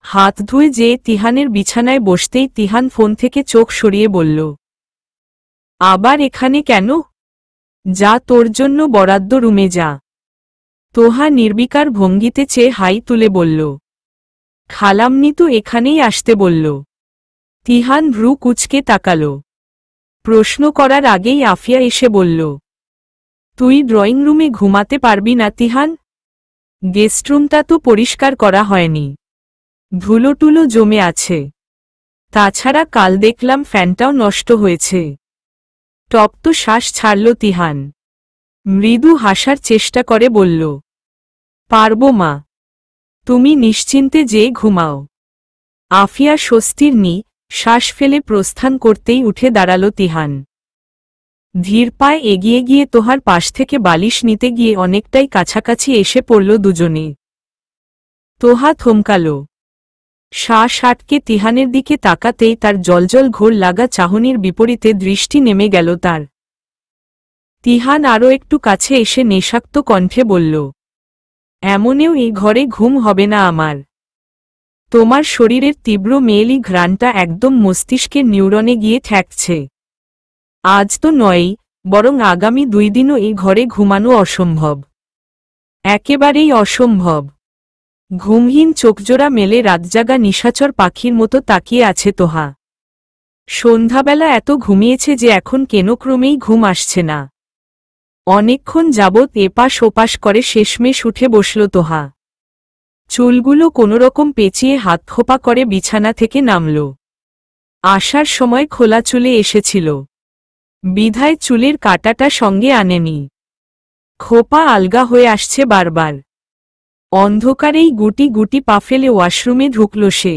হাত ধুয়ে যেয়ে তিহানের বিছানায় বসতেই তিহান ফোন থেকে চোখ সরিয়ে বলল, আবার এখানে কেন? যা, তোর জন্য বরাদ্দ রুমে যা। তোহা নির্বিকার ভঙ্গিতে চেয়ে হাই তুলে বলল, খালামনি তো এখানেই আসতে বলল। তিহান ভ্রু কুঁচকে তাকাল। প্রশ্ন করার আগেই আফিয়া এসে বলল, তুই ড্রয়িং রুমে ঘুমাতে পারবি না তিহান? গেস্টরুমটা তো পরিষ্কার করা হয়নি, ধুলোটুলো জমে আছে। তাছাড়া কাল দেখলাম ফ্যানটাও নষ্ট হয়েছে। তপ্ত শ্বাস ছাড়ল তিহান। মৃদু হাসার চেষ্টা করে বলল, পারবো মা, তুমি নিশ্চিন্তে যেয়ে ঘুমাও। আফিয়া স্বস্তির শ্বাস ফেলে প্রস্থান করতেই উঠে দাঁড়াল তিহান। ধীর পায়ে এগিয়ে গিয়ে তোহার পাশ থেকে বালিশ নিতে গিয়ে অনেকটাই কাছাকাছি এসে পড়ল দুজনে। তোহা থমকাল। শ্বাস আটকে তিহানের দিকে তাকাতেই তার জলজল ঘোর লাগা চাহনির বিপরীতে দৃষ্টি নেমে গেল তার। তিহান আরও একটু কাছে এসে নেশাক্ত কণ্ঠে বলল, এমনেও এই ঘরে ঘুম হবে না আমার। তোমার শরীরের তীব্র মেয়েলি ঘ্রাণটা একদম মস্তিষ্কের নিউরনে গিয়ে ঠেকছে। আজ তো নয়ই, বরং আগামী 2 দিনও এই ঘরে ঘুমানো অসম্ভব, একেবারেই অসম্ভব। ঘুমহীন চোখজোড়া মেলে রাতজাগা নিশাচর পাখির মতো তাকিয়ে আছে তোহা। সন্ধ্যাবেলা এত ঘুমিয়েছে যে এখন কেনক্রমেই ঘুম আসছে না। অনেকক্ষণ যাবৎ এপাশ ওপাশ করে শেষমেশ উঠে বসল তোহা। চুলগুলো কোনোরকম পেঁচিয়ে হাত খোপা করে বিছানা থেকে নামল। আসার সময় খোলা চুলে এসেছিল, বিধায় চুলের কাঁটাটা সঙ্গে আনেনি। খোপা আলগা হয়ে আসছে বারবার। অন্ধকারেই গুটি গুটি পা ফেলে ওয়াশরুমে ঢুকল সে।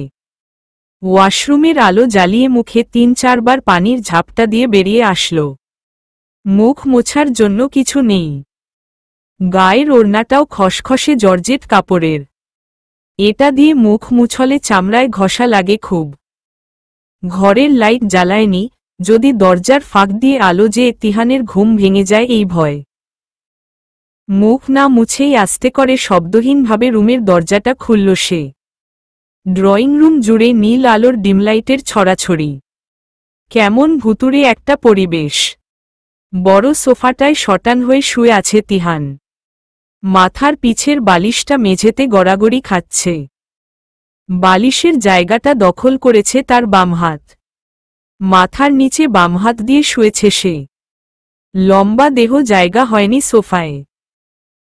ওয়াশরুমের আলো জ্বালিয়ে মুখে 3-4 বার পানির ঝাপটা দিয়ে বেরিয়ে আসল। মুখ মোছার জন্য কিছু নেই। গায়ের ওড়নাটাও খসখসে জর্জেট কাপড়ের। এটা দিয়ে মুখ মুছলে চামড়ায় ঘষা লাগে খুব। ঘরের লাইট জ্বালায়নি, যদি দরজার ফাঁক দিয়ে আলো যেয়ে তিহানের ঘুম ভেঙে যায় এই ভয়। মুখ না মুছেই আস্তে করে শব্দহীনভাবে রুমের দরজাটা খুলল সে। ড্রয়িং রুম জুড়ে নীল আলোর ডিমলাইটের ছড়াছড়ি। কেমন ভুতুড়ে একটা পরিবেশ। বড় সোফাটায় শটান হয়ে শুয়ে আছে তিহান। মাথার পিছের বালিশটা মেঝেতে গড়াগড়ি খাচ্ছে। বালিশের জায়গাটা দখল করেছে তার বাম হাত। মাথার নিচে বাম হাত দিয়ে শুয়েছে সে। লম্বা দেহ জায়গা হয়নি সোফায়।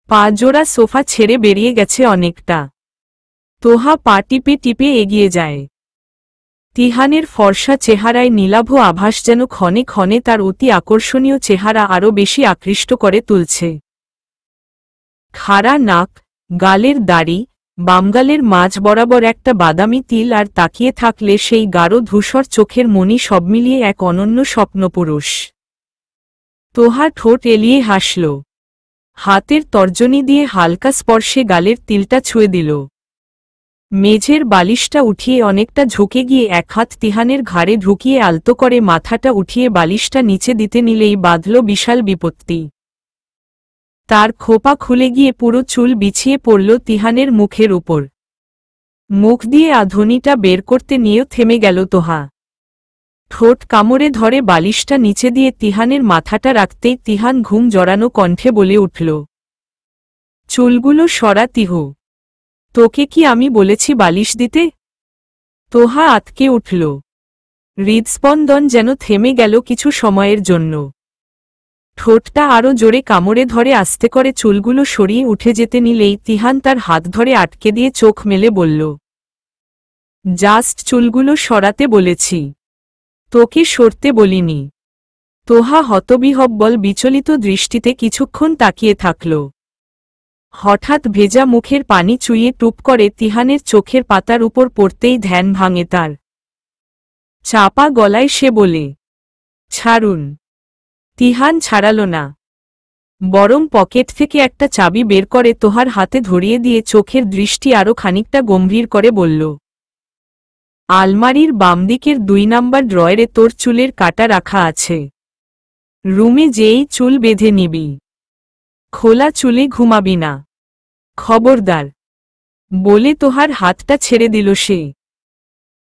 পা জোড়া সোফা ছেড়ে বেরিয়ে গেছে অনেকটা। তোহা পা টিপে টিপে এগিয়ে যায়। তিহানের ফর্সা চেহারায় নীলাভ আভাস যেন ক্ষণে ক্ষণে তার অতি আকর্ষণীয় চেহারা আরও বেশি আকৃষ্ট করে তুলছে। খাড়া নাক, গালের দাড়ি, বামগালের মাঝ বরাবর একটা বাদামি তিল, আর তাকিয়ে থাকলে সেই গাঢ় ধূসর চোখের মণি সব মিলিয়ে এক অনন্য স্বপ্নপুরুষ। তোহা ঠোঁট এলিয়ে হাসল। হাতের তর্জনী দিয়ে হালকা স্পর্শে গালের তিলটা ছুঁয়ে দিল। মেঝের বালিশটা উঠিয়ে অনেকটা ঝুঁকে গিয়ে এক হাত তিহানের ঘাড়ে ঢুকিয়ে আলতো করে মাথাটা উঠিয়ে বালিশটা নিচে দিতে নিলেই বাঁধল বিশাল বিপত্তি। তার খোপা খুলে গিয়ে পুরো চুল বিছিয়ে পড়ল তিহানের মুখের উপর। মুখ দিয়ে আধুনিটা বের করতে নিয়েও থেমে গেল তোহা। ঠোঁট কামড়ে ধরে বালিশটা নিচে দিয়ে তিহানের মাথাটা রাখতেই তিহান ঘুম জড়ানো কণ্ঠে বলে উঠল, চুলগুলো সরা তিহু, তোকে কি আমি বলেছি বালিশ দিতে? তোহা আতকে উঠল। হৃদস্পন্দন যেন থেমে গেল কিছু সময়ের জন্য। ঠোঁটটা আরো জোরে কামড়ে ধরে আস্তে করে চুলগুলো সরিয়ে উঠে যেতে নিলেই তিহান তার হাত ধরে আটকে দিয়ে চোখ মেলে বলল, জাস্ট চুলগুলো সরাতে বলেছি, তোকে সরতে বলিনি। তোহা হতবিহ্বল বিচলিত দৃষ্টিতে কিছুক্ষণ তাকিয়ে থাকল। হঠাৎ ভেজা মুখের পানি চুইয়ে টুপ করে তিহানের চোখের পাতার উপর পড়তেই ধ্যান ভাঙে তার। চাপা গলায় সে বলে, ছাড়ুন। তিহান ছাড়াল না, বরং পকেট থেকে একটা চাবি বের করে তোহার হাতে ধরিয়ে দিয়ে চোখের দৃষ্টি আরও খানিকটা গম্ভীর করে বলল, আলমারির বামদিকের 2 নাম্বার ড্রয়ারে তোর চুলের কাটা রাখা আছে। রুমে যেই চুল বেঁধে নিবি, খোলা চুলে ঘুমাবি না, খবরদার। বলে তোহার হাতটা ছেড়ে দিল সে।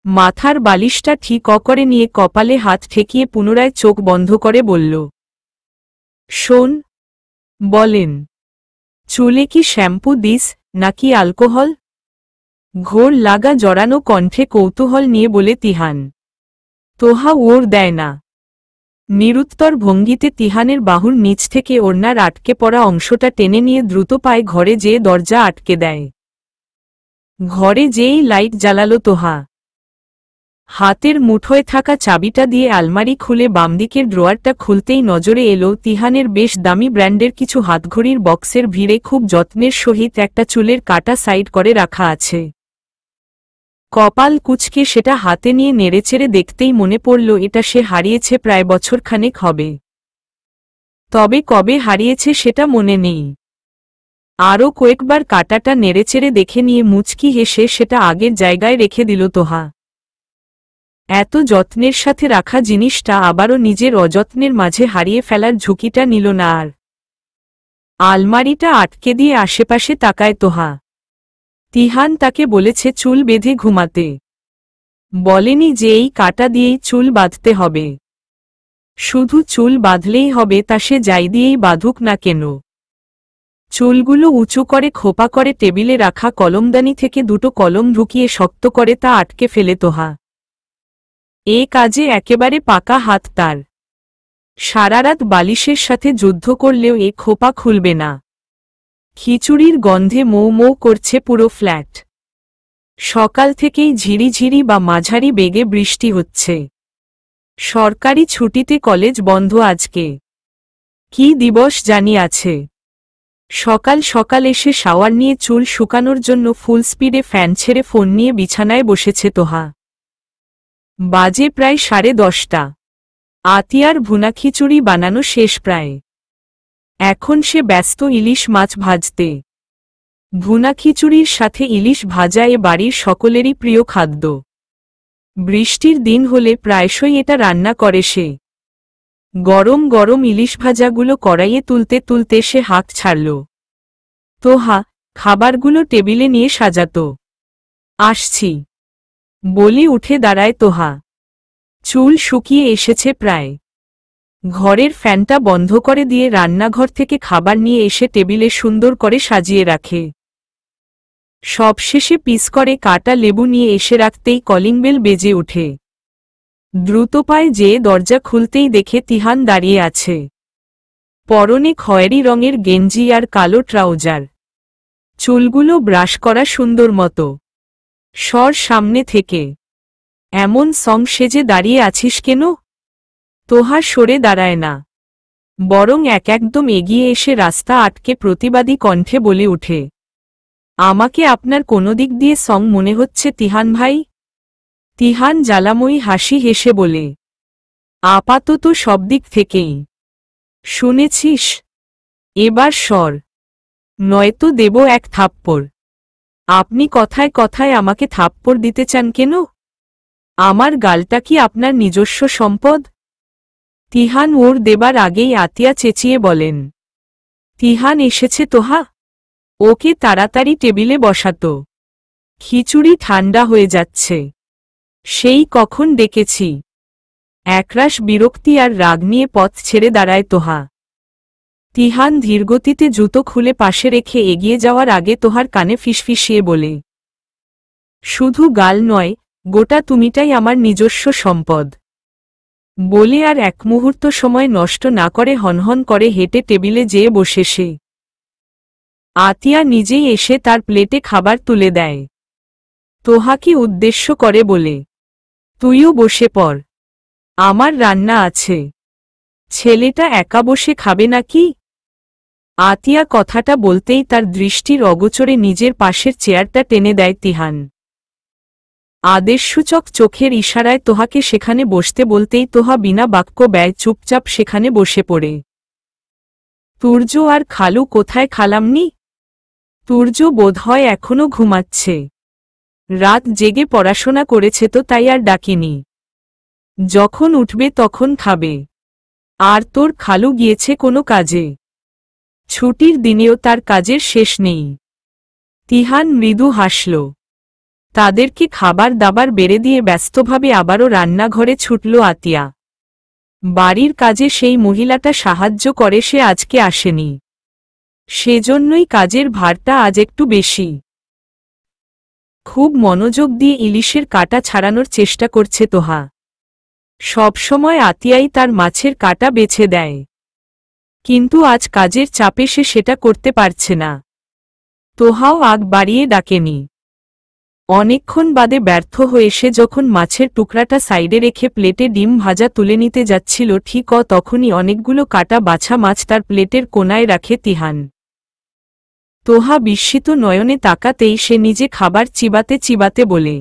মাথার বালিশটা ঠিক করে নিয়ে কপালে হাত ঠেকিয়ে পুনরায় চোখ বন্ধ করে বলল, শোন, বলেন, চুলে কি শ্যাম্পু দিস নাকি অ্যালকোহল? ঘোর লাগা জড়ানো কণ্ঠে কৌতূহল নিয়ে বলে তিহান। তোহা ওর দেয় না। নিরুত্তর ভঙ্গিতে তিহানের বাহুর নিচ থেকে ওড়নার আটকে পড়া অংশটা টেনে নিয়ে দ্রুত পায়ে ঘরে যেয়ে দরজা আটকে দেয়। ঘরে যেই লাইট জ্বালালো তোহা। হাতের মুঠোয় থাকা চাবিটা দিয়ে আলমারি খুলে বামদিকের ড্রয়ারটা খুলতেই নজরে এলো তিহানের বেশ দামি ব্র্যান্ডের কিছু হাতঘড়ির বক্সের ভিড়ে খুব যত্নের সহিত একটা চুলের কাটা সাইড করে রাখা আছে। কপাল কুঁচকে সেটা হাতে নিয়ে নেড়েচেড়ে দেখতেই মনে পড়ল এটা সে হারিয়েছে প্রায় বছরখানেক হবে। তবে কবে হারিয়েছে সেটা মনে নেই। আরও কয়েকবার কাটাটা নেড়েচেড়ে দেখে নিয়ে মুচকি হেসে সেটা আগের জায়গায় রেখে দিল তোহা। এত যত্নের সাথে রাখা জিনিসটা আবারও নিজের অযত্নের মাঝে হারিয়ে ফেলার ঝুঁকিটা নিল না আর। আলমারিটা আটকে দিয়ে আশেপাশে তাকায় তোহা। তিহান তাকে বলেছে চুল বেঁধে ঘুমাতে, বলেনি যে এই কাটা দিয়েই চুল বাঁধতে হবে। শুধু চুল বাঁধলেই হবে তা সে যাই দিয়েই বাঁধুক না কেন। চুলগুলো উঁচু করে খোপা করে টেবিলে রাখা কলমদানি থেকে 2টো কলম ঢুকিয়ে শক্ত করে তা আটকে ফেলে তোহা। এ কাজে একেবারে পাকা হাত তার। সারারাত বালিশের সাথে যুদ্ধ করলেও এ খোপা খুলবে না। খিচুড়ির গন্ধে মৌ মৌ করছে পুরো ফ্ল্যাট। সকাল থেকেই ঝিরিঝিরি বা মাঝারি বেগে বৃষ্টি হচ্ছে। সরকারি ছুটিতে কলেজ বন্ধ আজকে। কি দিবস জানি আছে। সকাল সকাল এসে শাওয়ার নিয়ে চুল শুকানোর জন্য ফুল স্পিডে ফ্যান ছেড়ে ফোন নিয়ে বিছানায় বসেছে তোহা। বাজে প্রায় 10:30। আতিয়ার ভুনা খিচুড়ি বানানো শেষ প্রায়। এখন সে ব্যস্ত ইলিশ মাছ ভাজতে। ভুনা খিচুড়ির সাথে ইলিশ ভাজা এ বাড়ির সকলেরই প্রিয় খাদ্য। বৃষ্টির দিন হলে প্রায়শই এটা রান্না করে সে। গরম গরম ইলিশ ভাজাগুলো কড়াইয়ে তুলতে তুলতে সে হাঁক ছাড়ল। তোহা খাবারগুলো টেবিলে নিয়ে সাজাত। আসছি বলে উঠে দাঁড়ায় তোহা। চুল শুকিয়ে এসেছে প্রায়। ঘরের ফ্যানটা বন্ধ করে দিয়ে রান্নাঘর থেকে খাবার নিয়ে এসে টেবিলে সুন্দর করে সাজিয়ে রাখে। সবশেষে পিস করে কাটা লেবু নিয়ে এসে রাখতেই কলিং বেল বেজে ওঠে। দ্রুত পায়ে যেয়ে দরজা খুলতেই দেখে তিহান দাঁড়িয়ে আছে। পরনে খয়েরি রঙের গেঞ্জি আর কালো ট্রাউজার। চুলগুলো ব্রাশ করা সুন্দর মতো। সর সামনে থেকে। এমন সং সেজে দাঁড়িয়ে আছিস কেন? তোহা সরে দাঁড়ায় না, বরং একদম এগিয়ে এসে রাস্তা আটকে প্রতিবাদী কণ্ঠে বলে ওঠে, আমাকে আপনার কোনো দিক দিয়ে সং মনে হচ্ছে তিহান ভাই? তিহান জ্বালাময়ী হাসি হেসে বলে, আপাতত সব দিক থেকেই। শুনেছিস? এবার সর, নয়তো দেব এক থাপ্পড়। আপনি কথায় কথায় আমাকে থাপ্পড় দিতে চান কেন? আমার গালটা কি আপনার নিজস্ব সম্পদ? তিহান ওর দেবার আগেই আতিয়া চেঁচিয়ে বলেন, তিহান এসেছে তোহা, ওকে তাড়াতাড়ি টেবিলে বসাতো। খিচুড়ি ঠান্ডা হয়ে যাচ্ছে। সেই কখন ডেকেছি। একরাশ বিরক্তি আর রাগ নিয়ে পথ ছেড়ে দাঁড়ায় তোহা। তিহান ধীরগতিতে জুতো খুলে পাশে রেখে এগিয়ে যাওয়ার আগে তোহার কানে ফিসফিসিয়ে বলে, শুধু গাল নয়, গোটা তুমিটাই আমার নিজস্ব সম্পদ। বলে আর এক মুহূর্ত সময় নষ্ট না করে হনহন করে হেঁটে টেবিলে যেয়ে বসে সে। আতিয়া নিজেই এসে তার প্লেটে খাবার তুলে দেয়। তোহাকে উদ্দেশ্য করে বলে, তুইও বসে পড়, আমার রান্না আছে। ছেলেটা একা বসে খাবে নাকি? আতিয়া কথাটা বলতেই তার দৃষ্টির অগোচরে নিজের পাশের চেয়ারটা টেনে দেয় তিহান। আদেশসূচক চোখের ইশারায় তোহাকে সেখানে বসতে বলতেই তোহা বিনা বাক্য ব্যয় চুপচাপ সেখানে বসে পড়ে। তুর্য আর খালু কোথায় খালামনি? তুর্য বোধহয় এখনো ঘুমাচ্ছে। রাত জেগে পড়াশোনা করেছে তো তাই আর ডাকিনি। যখন উঠবে তখন খাবে। আর তোর খালু গিয়েছে কোনো কাজে। ছুটির দিনেও তার কাজের শেষ নেই। তিহান মৃদু হাসল। তাদেরকে খাবার দাবার বেড়ে দিয়ে ব্যস্তভাবে আবারও রান্নাঘরে ছুটল আতিয়া। বাড়ির কাজে সেই মহিলাটা সাহায্য করে, সে আজকে আসেনি। সেজন্যই কাজের ভারটা আজ একটু বেশি। খুব মনোযোগ দিয়ে ইলিশের কাঁটা ছাড়ানোর চেষ্টা করছে তোহা। সবসময় আতিয়াই তার মাছের কাঁটা বেছে দেয়, কিন্তু আজ কাজের চাপে সে সেটা করতে পারছে না। তোহাও আগ বাড়িয়ে ডাকেনি। অনেকক্ষণ বাদে ব্যর্থ হয়ে সে যখন মাছের টুকরাটা সাইডে রেখে প্লেটে ডিম ভাজা তুলে নিতে যাচ্ছিল, ঠিক তখনই অনেকগুলো কাটা বাছা মাছ তার প্লেটের কোনায় রাখে তিহান। তোহা বিস্মিত নয়নে তাকাতেই সে নিজে খাবার চিবাতে চিবাতে বলে,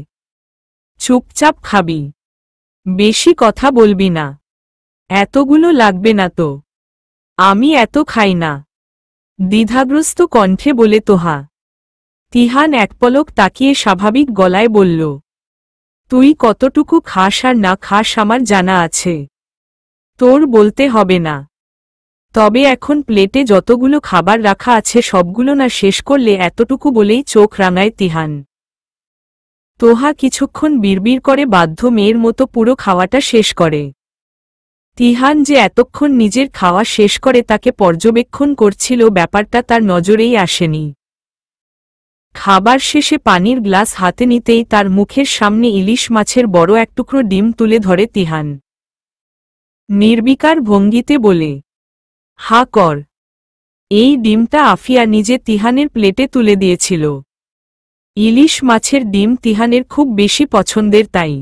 চুপচাপ খাবি, বেশি কথা বলবি না। এতগুলো লাগবে না তো, আমি এত খাই না। দ্বিধাগ্রস্ত কণ্ঠে বলে তোহা। তিহান এক পলক তাকিয়ে স্বাভাবিক গলায় বলল, তুই কতটুকু খাস আর না খাস আমার জানা আছে, তোর বলতে হবে না। তবে এখন প্লেটে যতগুলো খাবার রাখা আছে সবগুলো না শেষ করলে এতটুকু বলেই চোখ রাঙায় তিহান। তোহা কিছুক্ষণ বিড়বিড় করে বাধ্য মেয়ের মতো পুরো খাওয়াটা শেষ করে। তিহান যে এতক্ষণ নিজের খাওয়া শেষ করে তাকে পর্যবেক্ষণ করছিল, ব্যাপারটা তার নজরেই আসেনি। খাবার শেষে পানির গ্লাস হাতে নিতেই তার মুখের সামনে ইলিশ মাছের বড় এক টুকরো ডিম তুলে ধরে তিহান। নির্বিকার ভঙ্গিতে বলে, হা কর। এই ডিমটা আফিয়া নিজে তিহানের প্লেটে তুলে দিয়েছিল। ইলিশ মাছের ডিম তিহানের খুব বেশি পছন্দের, তাই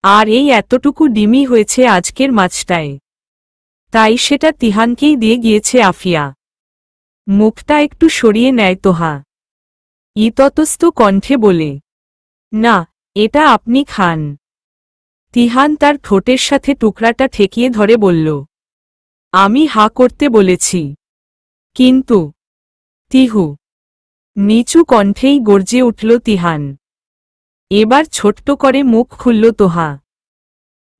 আর এই এতটুকু ডিমই হয়েছে আজকের মাছটায়, তাই সেটা তিহানকেই দিয়ে গিয়েছে আফিয়া। মুখটা একটু সরিয়ে নেয় তোহা। ইতস্তত কণ্ঠে বলে, না, এটা আপনি খান। তিহান তার ঠোঁটের সাথে টুকরাটা ঠেকিয়ে ধরে বলল, আমি হা করতে বলেছি। কিন্তু তিহু। নিচু কণ্ঠেই গর্জে উঠল তিহান। এবার ছোট্ট করে মুখ খুলল তোহা।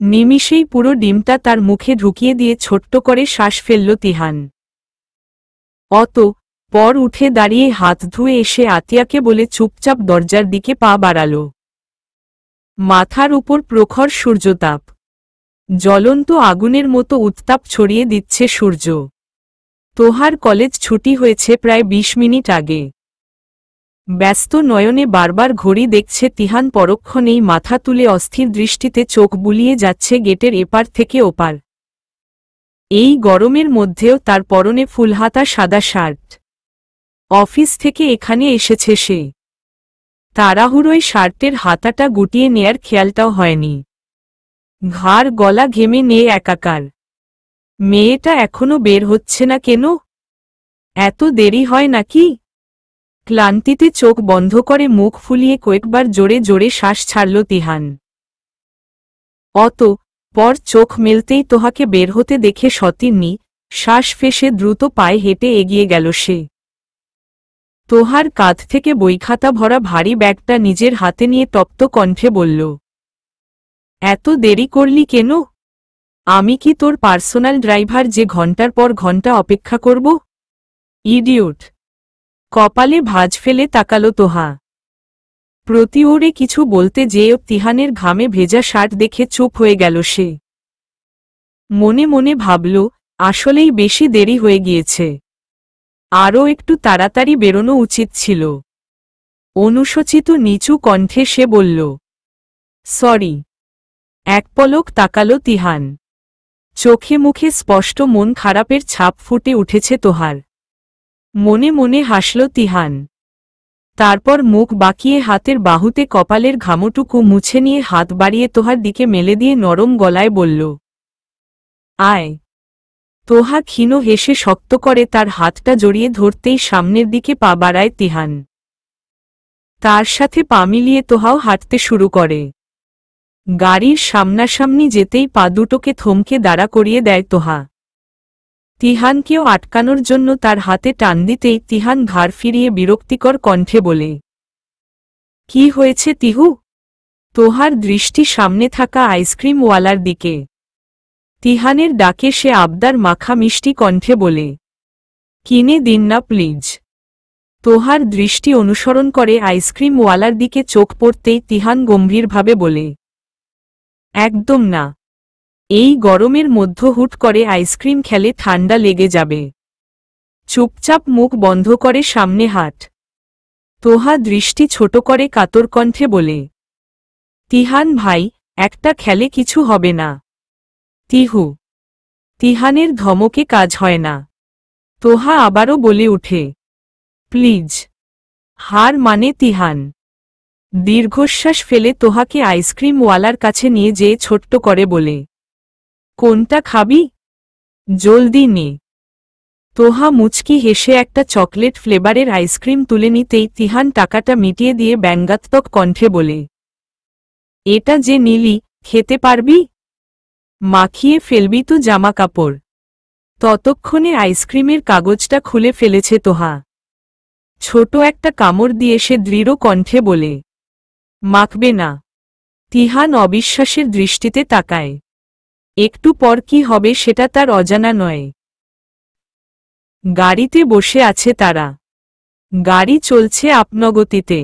নিমিষেই পুরো ডিমটা তার মুখে ঢুকিয়ে দিয়ে ছোট্ট করে শ্বাস ফেলল তিহান। পর উঠে দাঁড়িয়ে হাত ধুয়ে এসে আতিয়াকে বলে চুপচাপ দরজার দিকে পা বাড়াল। মাথার উপর প্রখর সূর্যতাপ। জ্বলন্ত আগুনের মতো উত্তাপ ছড়িয়ে দিচ্ছে সূর্য। তোহার কলেজ ছুটি হয়েছে প্রায় ২০ মিনিট আগে। ব্যস্ত নয়নে বারবার ঘড়ি দেখছে তিহান, পরক্ষণেই মাথা তুলে অস্থির দৃষ্টিতে চোখ বুলিয়ে যাচ্ছে গেটের এপার থেকে ওপার। এই গরমের মধ্যেও তার পরনে ফুলহাতা সাদা শার্ট। অফিস থেকে এখানে এসেছে সে। তাড়াহুড়োয় শার্টের হাতাটা গুটিয়ে নেয়ার খেয়ালটাও হয়নি। ঘাড় গলা ঘেমে নিয়ে একাকার। মেয়েটা এখনো বের হচ্ছে না কেন? এত দেরি হয় নাকি? ক্লান্তিতে চোখ বন্ধ করে মুখ ফুলিয়ে কয়েকবার জোরে জোরে শ্বাস ছাড়ল তিহান। পর চোখ মেলতেই তোহাকে বের হতে দেখে সতীর্ণী শ্বাস ফেসে দ্রুত পায়ে হেঁটে এগিয়ে গেল সে। তোহার কাঁধ থেকে বইখাতা ভরা ভারী ব্যাগটা নিজের হাতে নিয়ে তপ্ত কণ্ঠে বলল, এত দেরি করলি কেন? আমি কি তোর পার্সোনাল ড্রাইভার যে ঘন্টার পর ঘন্টা অপেক্ষা করব? ইডিয়ট! কপালে ভাঁজ ফেলে তাকালো তোহা। প্রতিওরে কিছু বলতে যেয়ে তিহানের ঘামে ভেজা শার্ট দেখে চুপ হয়ে গেল সে। মনে মনে ভাবল, আসলেই বেশি দেরি হয়ে গিয়েছে। আরও একটু তাড়াতাড়ি বেরোনো উচিত ছিল। অনুশোচিত নিচু কণ্ঠে সে বলল, সরি। এক পলক তাকালো তিহান। চোখে মুখে স্পষ্ট মন খারাপের ছাপ ফুটে উঠেছে তোহার। মনে মনে হাসল তিহান। তারপর মুখ বাঁকিয়ে হাতের বাহুতে কপালের ঘামটুকু মুছে নিয়ে হাত বাড়িয়ে তোহার দিকে মেলে দিয়ে নরম গলায় বলল, আয়। তোহা ক্ষীণ হেসে শক্ত করে তার হাতটা জড়িয়ে ধরতেই সামনের দিকে পা বাড়ায় তিহান। তার সাথে পা মিলিয়ে তোহাও হাঁটতে শুরু করে। গাড়ির সামনাসামনি যেতেই পা দুটোকে থমকে দাঁড়া করিয়ে দেয় তোহা। তিহানকেও আটকানোর জন্য তার হাতে টান দিতেই তিহান ঘাড় ফিরিয়ে বিরক্তিকর কণ্ঠে বলে, কি হয়েছে তিহু? তোহার দৃষ্টি সামনে থাকা আইসক্রিমওয়ালার দিকে। তিহানের ডাকে সে আবদার মাখা মিষ্টি কণ্ঠে বলে, কিনে দিন না প্লিজ। তোহার দৃষ্টি অনুসরণ করে আইসক্রিমওয়ালার দিকে চোখ পড়তেই তিহান গম্ভীরভাবে বলে, একদম না। এই গরমের মধ্য হুট করে আইসক্রিম খেলে ঠান্ডা লেগে যাবে। চুপচাপ মুখ বন্ধ করে সামনে হাঁট। তোহা দৃষ্টি ছোট করে কাতর কণ্ঠে বলে, তিহান ভাই, একটা খেলে কিছু হবে না। তিহু। তিহানের ধমকে কাজ হয় না। তোহা আবারও বলে উঠে, প্লিজ। হার মানে তিহান। দীর্ঘশ্বাস ফেলে তোহাকে আইসক্রিমওয়ালার কাছে নিয়ে যেয়ে ছোট্ট করে বলে, কোনটা খাবি? জলদি নে। তোহা মুচকি হেসে একটা চকলেট ফ্লেভারের আইসক্রিম তুলে নিতেই তিহান টাকাটা মিটিয়ে দিয়ে ব্যঙ্গাত্মক কণ্ঠে বলে, এটা যে নিলি, খেতে পারবি? মাখিয়ে ফেলবি তো জামা কাপড়। ততক্ষণে আইসক্রিমের কাগজটা খুলে ফেলেছে তোহা। ছোট একটা কামড় দিয়ে সে দৃঢ় কণ্ঠে বলে, মাখবে না। তিহান অবিশ্বাসের দৃষ্টিতে তাকায়। একটু পর কি হবে সেটা তার অজানা নয়। গাড়িতে বসে আছে তারা। গাড়ি চলছে আপনগতিতে।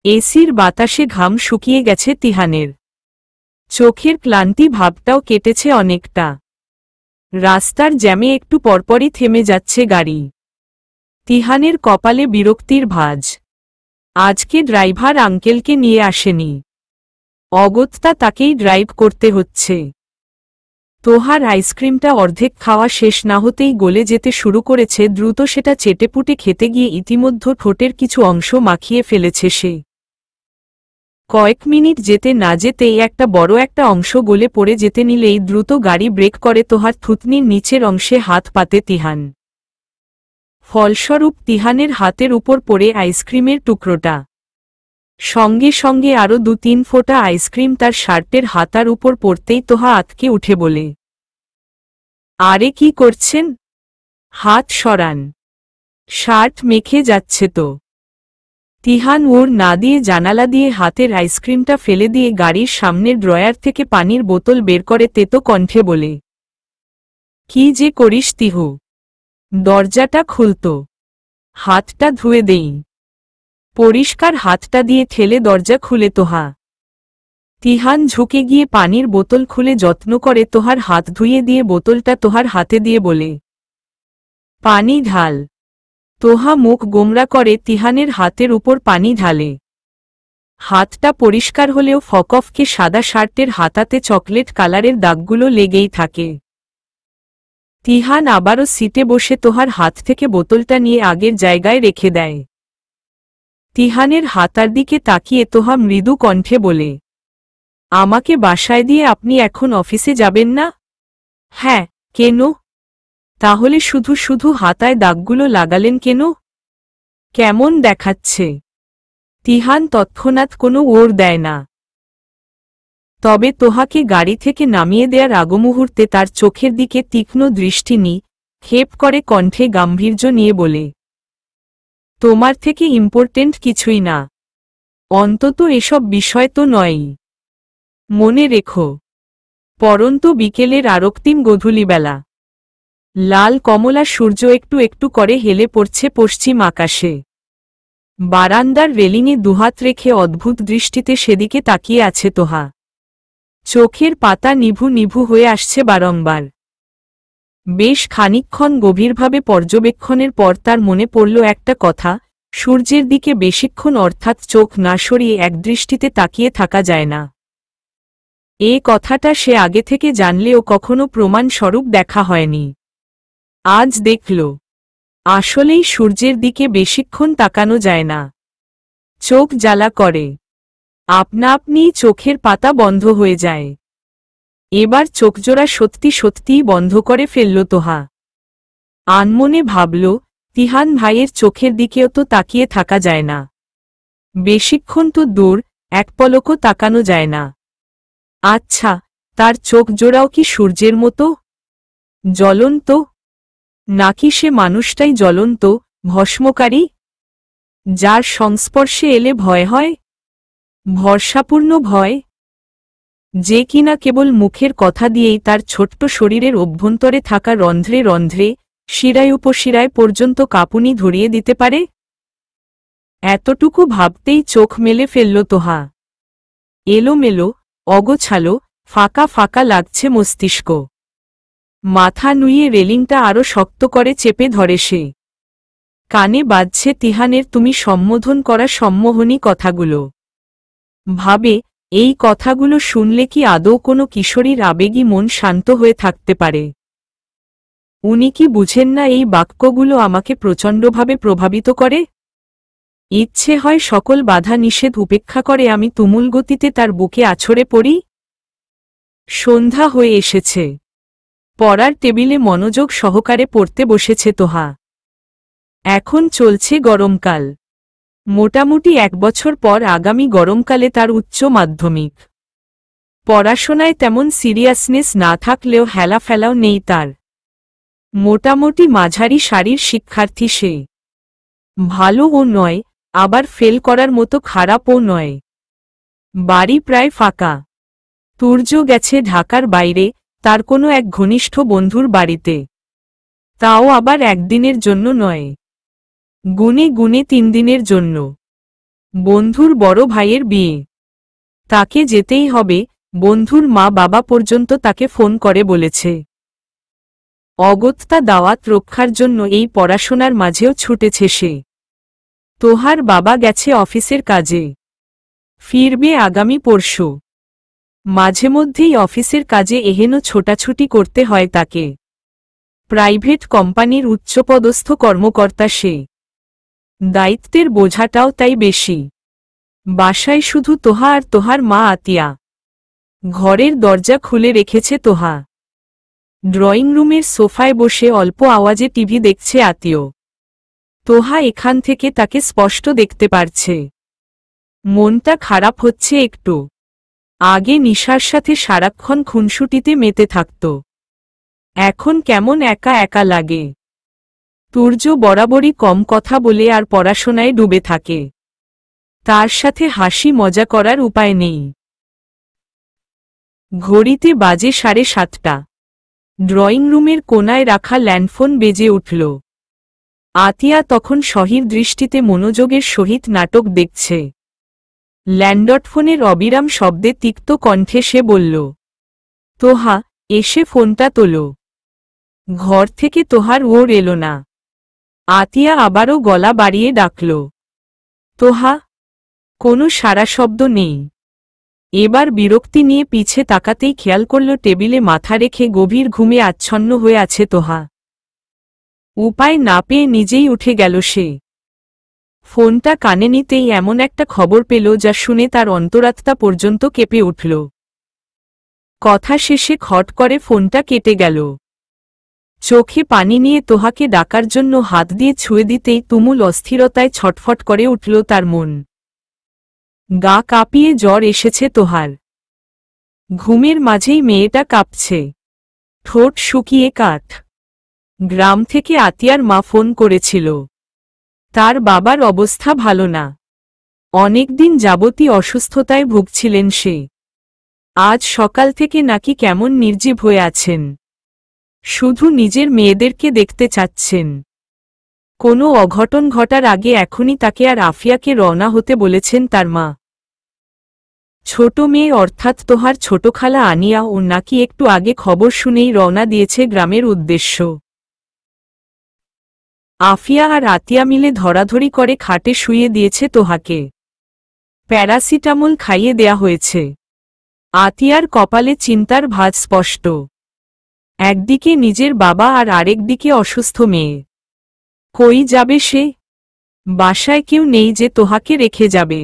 এসির বাতাসে ঘাম শুকিয়ে গেছে তিহানের। চোখের ক্লান্তি ভাবটাও কেটেছে অনেকটা। রাস্তার জ্যামে একটু পরপরই থেমে যাচ্ছে গাড়ি। তিহানের কপালে বিরক্তির ভাঁজ। আজকে ড্রাইভার আঙ্কেলকে নিয়ে আসেনি। অগত্যা তাকেই ড্রাইভ করতে হচ্ছে। তোহার আইসক্রিমটা অর্ধেক খাওয়া শেষ না হতেই গলে যেতে শুরু করেছে দ্রুত সেটা চেটেপুটে খেতে গিয়ে ইতিমধ্যে ঠোঁটের কিছু অংশ মাখিয়ে ফেলেছে সে। কয়েক মিনিট যেতে না যেতেই একটা বড় একটা অংশ গলে পড়ে যেতে নিলেই দ্রুত গাড়ি ব্রেক করে তোহার থুতনির নিচের অংশে হাত পাতে তিহান। ফলস্বরূপ তিহানের হাতের উপর পড়ে আইসক্রিমের টুকরোটা। সঙ্গে সঙ্গে আরও 2-3 ফোঁটা আইসক্রিম তার শার্টের হাতার উপর পড়তেই তোহা আতকে উঠে বলে, আরে কি করছেন? হাত সরান। শার্ট মেখে যাচ্ছে তো। তিহান ওর না দিয়ে জানালা দিয়ে হাতের আইসক্রিমটা ফেলে দিয়ে গাড়ির সামনের ড্রয়ার থেকে পানির বোতল বের করে তেতো কণ্ঠে বলে, কি যে করিস তিহু? দরজাটা খুলতো। হাতটা ধুয়ে দেই। পরিষ্কার হাতটা দিয়ে ঠেলে দরজা খুলে তোহা। তিহান ঝুঁকে গিয়ে পানির বোতল খুলে যত্ন করে তোহার হাত ধুইয়ে দিয়ে বোতলটা তোহার হাতে দিয়ে বলে, পানি ঢাল। তোহা মুখ গোমরা করে তিহানের হাতের উপর পানি ঢালে। হাতটা পরিষ্কার হলেও ফকফকে সাদা শার্টের হাতাতে চকলেট কালারের দাগগুলো লেগেই থাকে। তিহান আবারও সিটে বসে তোহার হাত থেকে বোতলটা নিয়ে আগের জায়গায় রেখে দেয়। তিহানের হাতার দিকে তাকিয়ে তোহা মৃদু কণ্ঠে বলে, আমাকে বাসায় দিয়ে আপনি এখন অফিসে যাবেন না? হ্যাঁ, কেন? তাহলে শুধু শুধু হাতায় দাগগুলো লাগালেন কেন? কেমন দেখাচ্ছে? তিহান তৎক্ষণাৎ কোনো ওড় দেয় না। তবে তোহাকে গাড়ি থেকে নামিয়ে দেওয়ার আগমুহূর্তে তার চোখের দিকে তীক্ষ্ণ দৃষ্টি ক্ষেপ করে কণ্ঠে গাম্ভীর্য নিয়ে বলে, তোমার থেকে ইম্পর্টেন্ট কিছুই না, অন্তত এসব বিষয় তো নয়ই। মনে রেখো, পরন্তু বিকেলের আরক্তিম গধূলিবেলা লাল কমলা সূর্য একটু একটু করে হেলে পড়ছে পশ্চিম আকাশে। বারান্দার রেলিংয়ে দুহাত রেখে অদ্ভুত দৃষ্টিতে সেদিকে তাকিয়ে আছে তোহা। চোখের পাতা নিভু নিভু হয়ে আসছে বারংবার। বেশ খানিকক্ষণ গভীরভাবে পর্যবেক্ষণের পর তার মনে পড়ল একটা কথা, সূর্যের দিকে বেশিক্ষণ অর্থাৎ চোখ না সরিয়ে একদৃষ্টিতে তাকিয়ে থাকা যায় না। এ কথাটা সে আগে থেকে জানলেও কখনো প্রমাণস্বরূপ দেখা হয়নি। আজ দেখল, আসলেই সূর্যের দিকে বেশিক্ষণ তাকানো যায় না, চোখ জ্বালা করে, আপনা আপনিই চোখের পাতা বন্ধ হয়ে যায়। এবার চোখজোড়া সত্যি সত্যিই বন্ধ করে ফেলল তোহা। আনমনে ভাবল, তিহান ভাইয়ের চোখের দিকেও তো তাকিয়ে থাকা যায় না, বেশিক্ষণ তো দূর, এক পলকও তাকানো যায় না। আচ্ছা, তার চোখ জোড়াও কি সূর্যের মতো জ্বলন্ত, নাকি সে মানুষটাই জ্বলন্ত, ভস্মকারী, যার সংস্পর্শে এলে ভয় হয়, ভরসাপূর্ণ ভয়, যে কিনা কেবল মুখের কথা দিয়েই তার ছোট্ট শরীরের অভ্যন্তরে থাকা রন্ধ্রে রন্ধ্রে, শিরায় উপশিরায় পর্যন্ত কাঁপুনি ধরিয়ে দিতে পারে? এতটুকু ভাবতেই চোখ মেলে ফেলল তোহা। এলোমেলো, অগোছালো, ফাঁকা ফাঁকা লাগছে মস্তিষ্ক। মাথা নুইয়ে রেলিংটা আরো শক্ত করে চেপে ধরে সে। কানে বাজছে তিহানের তুমি সম্বোধন করা সম্মোহনী কথাগুলো। ভাবে, এই কথাগুলো শুনলে কি আদৌ কোনো কিশোরীর আবেগী মন শান্ত হয়ে থাকতে পারে? উনি কি বুঝেন না এই বাক্যগুলো আমাকে প্রচণ্ডভাবে প্রভাবিত করে? ইচ্ছে হয় সকল বাধা নিষেধ উপেক্ষা করে আমি তুমুল গতিতে তার বুকে আছড়ে পড়ি। সন্ধ্যা হয়ে এসেছে। পড়ার টেবিলে মনোযোগ সহকারে পড়তে বসেছে তোহা। এখন চলছে গরমকাল। মোটামুটি 1 বছর পর আগামী গরমকালে তার উচ্চ মাধ্যমিক। পড়াশোনায় তেমন সিরিয়াসনেস না থাকলেও হেলাফেলাও নেই তার। মোটামুটি মাঝারি সারির শিক্ষার্থী সে। ভালোও নয়, আবার ফেল করার মতো খারাপও নয়। বাড়ি প্রায় ফাঁকা। তুর্য গেছে ঢাকার বাইরে, তার কোনো এক ঘনিষ্ঠ বন্ধুর বাড়িতে। তাও আবার একদিনের জন্য নয়, গুনে গুনে 3 দিনের জন্য। বন্ধুর বড় ভাইয়ের বিয়ে। তাকে যেতেই হবে, বন্ধুর মা বাবা পর্যন্ত তাকে ফোন করে বলেছে। অগত্যা দাওয়াত রক্ষার জন্য এই পড়াশোনার মাঝেও ছুটেছে সে। তোহার বাবা গেছে অফিসের কাজে, ফিরবে আগামী পরশু। মাঝে মধ্যেই অফিসের কাজে এহেন ছোটাছুটি করতে হয় তাকে। প্রাইভেট কোম্পানির উচ্চপদস্থ কর্মকর্তা সে। দায়িত্বের বোঝাটাও তাই বেশি। বাসায় শুধু তোহা আর তোহার মা আতিয়া। ঘরের দরজা খুলে রেখেছে তোহা। ড্রয়িং রুমের সোফায় বসে অল্প আওয়াজে টিভি দেখছে আতীয়। তোহা এখান থেকে তাকে স্পষ্ট দেখতে পারছে। মনটা খারাপ হচ্ছে একটু। আগে নিশার সাথে সারাক্ষণ খুনসুটিতে মেতে থাকত, এখন কেমন একা একা লাগে। তুর্য বরাবরই কম কথা বলে আর পড়াশোনায় ডুবে থাকে। তার সাথে হাসি মজা করার উপায় নেই। ঘড়িতে বাজে 7:30। ড্রয়িং রুমের কোনায় রাখা ল্যান্ডফোন বেজে উঠল। আতিয়া তখন সহির দৃষ্টিতে মনোযোগের সহিত নাটক দেখছে। ল্যান্ডফোনের অবিরাম শব্দে তিক্ত কণ্ঠে সে বলল, তোহা, এসে ফোনটা তোলো। ঘর থেকে তোহার ওর এলো না। আতিয়া আবারও গলা বাড়িয়ে ডাকল, তোহা। কোনো সাড়া শব্দ নেই। এবার বিরক্তি নিয়ে পিছে তাকাতেই খেয়াল করল টেবিলে মাথা রেখে গভীর ঘুমে আচ্ছন্ন হয়ে আছে তোহা। উপায় না পেয়ে নিজেই উঠে গেল সে। ফোনটা কানে নিতেই এমন একটা খবর পেল যা শুনে তার অন্তরাত্মা পর্যন্ত কেঁপে উঠল। কথা শেষে খট করে ফোনটা কেটে গেল। চোখে পানি নিয়ে তোহাকে ডাকার জন্য হাত দিয়ে ছুঁয়ে দিতেই তুমুল অস্থিরতায় ছটফট করে উঠল তার মন। গা কাঁপিয়ে জ্বর এসেছে তোহার। ঘুমের মাঝেই মেয়েটা কাঁপছে, ঠোঁট শুকিয়ে কাঠ। গ্রাম থেকে আতিয়ার মা ফোন করেছিল। তার বাবার অবস্থা ভালো না, অনেকদিন যাবতই অসুস্থতায় ভুগছিলেন সে। আজ সকাল থেকে নাকি কেমন নির্জীব হয়ে আছেন, শুধু নিজের মেয়েদেরকে দেখতে চাচ্ছেন। কোনো অঘটন ঘটার আগে এখনই তাকে আর আফিয়াকে রওনা হতে বলেছেন তার মা। ছোট মেয়ে অর্থাৎ তোহার ছোট খালা আনিয়া ও নাকি একটু আগে খবর শুনেই রওনা দিয়েছে গ্রামের উদ্দেশ্য। আফিয়া আর আতিয়া মিলে ধরাধরি করে খাটে শুইয়ে দিয়েছে তোহাকে। প্যারাসিটামল খাইয়ে দেয়া হয়েছে। আতিয়ার কপালে চিন্তার ভাঁজ স্পষ্ট। একদিকে নিজের বাবা আর আরেকদিকে অসুস্থ মেয়ে। কই যাবে সে? বাসায় কেউ নেই যে তোহাকে রেখে যাবে।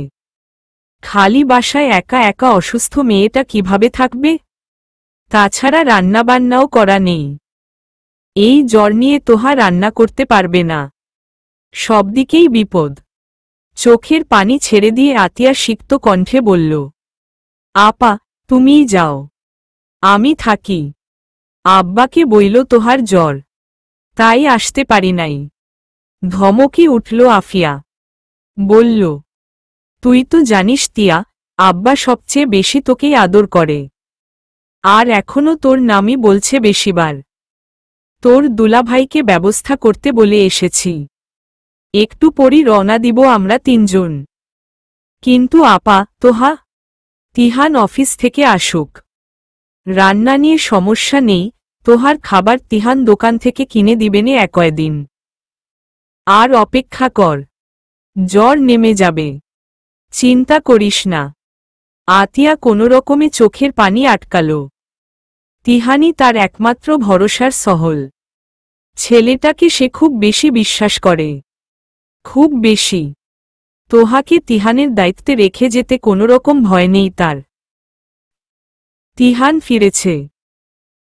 খালি বাসায় একা একা অসুস্থ মেয়েটা কিভাবে থাকবে? তাছাড়া রান্নাবান্নাও করা নেই। এই জ্বর নিয়ে তোহা রান্না করতে পারবে না। সবদিকেই বিপদ। চোখের পানি ছেড়ে দিয়ে আতিয়া সিক্ত কণ্ঠে বলল, আপা তুমিই যাও, আমি থাকি। আব্বাকে বইল তোহার জ্বর, তাই আসতে পারি নাই। ধমকে উঠল আফিয়া। বলল, তুই তো জানিস তিয়া, আব্বা সবচেয়ে বেশি তোকেই আদর করে। আর এখনো তোর নামই বলছে বেশিবার। তোর দুলাভাইকে ব্যবস্থা করতে বলে এসেছি। একটু পরই রওনা দিব আমরা তিনজন। কিন্তু আপা তোহা? তিহান অফিস থেকে আসুক। রান্না নিয়ে সমস্যা নেই, তোহার খাবার তিহান দোকান থেকে কিনে দিবেনে কয়দিন। আর অপেক্ষা কর, জ্বর নেমে যাবে। চিন্তা করিস না। আতিয়া কোনোরকমে চোখের পানি আটকাল। তিহানি তার একমাত্র ভরসার সহল। ছেলেটাকে সে খুব বেশি বিশ্বাস করে, খুব বেশি। তোহাকে তিহানের দায়িত্বে রেখে যেতে কোনোরকম ভয় নেই তার। তিহান ফিরেছে।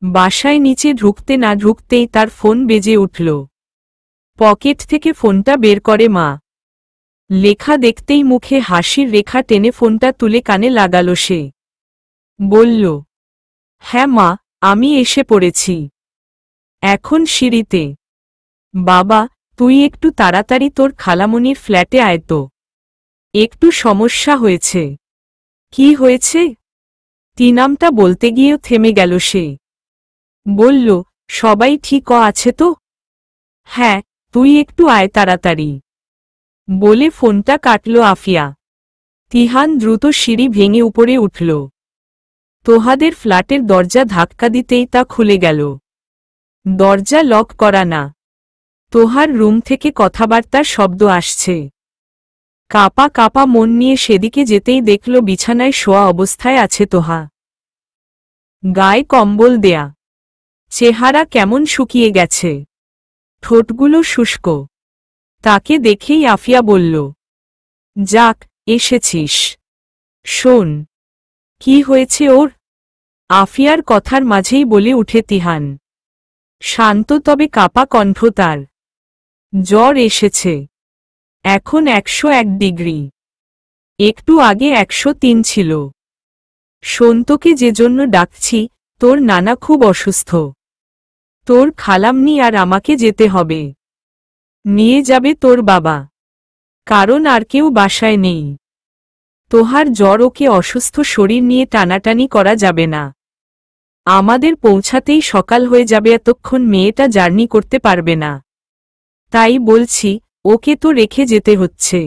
বাসায় নিচে ঢুকতে না ঢুকতেই তার ফোন বেজে উঠল। পকেট থেকে ফোনটা বের করে মা। লেখা দেখতেই মুখে হাসির রেখা টেনে ফোনটা তুলে কানে লাগাল সে। বলল, হ্যাঁ মা, আমি এসে পড়েছি। এখন সিঁড়িতে। বাবা তুই একটু তাড়াতাড়ি তোর খালামণির ফ্ল্যাটে আয় তো, একটু সমস্যা হয়েছে। কি হয়েছে? নামটা বলতে গিয়েও থেমে গেল সে। বলল, সবাই ঠিক আছে তো? হ্যাঁ, তুই একটু আয় তাড়াতাড়ি, বলে ফোনটা কাটল আফিয়া। তিহান দ্রুত সিঁড়ি ভেঙে উপরে উঠল। তোহাদের ফ্ল্যাটের দরজা ধাক্কা দিতেই তা খুলে গেল। দরজা লক করা না। তোহার রুম থেকে কথাবার্তার শব্দ আসছে। কাপা কাপা মন নিয়ে সেদিকে যেতেই দেখল বিছানায় শোয়া অবস্থায় আছে তোহা। গায়ে কম্বল দেয়া, চেহারা কেমন শুকিয়ে গেছে, ঠোঁটগুলো শুষ্ক। তাকে দেখেই আফিয়া বলল, যাক এসেছিস। শোন, কি হয়েছে ওর? আফিয়ার কথার মাঝেই বলে উঠে তিহান। শান্ত তবে কাপা কণ্ঠ তার। জ্বর এসেছে, এখন 101 ডিগ্রি। একটু আগে 103 ছিল। শোন, তোকে যে জন্য ডাকছি, তোর নানা খুব অসুস্থ। তোর খালামনি আর আমাকে যেতে হবে। নিয়ে যাবে তোর বাবা, কারণ আর কেউ বাসায় নেই। তোহার জ্বর, ওকে অসুস্থ শরীর নিয়ে টানাটানি করা যাবে না। আমাদের পৌঁছাতেই সকাল হয়ে যাবে, এতক্ষণ মেয়েটা জার্নি করতে পারবে না। তাই বলছি, ওকে তো রেখে যেতে হচ্ছে।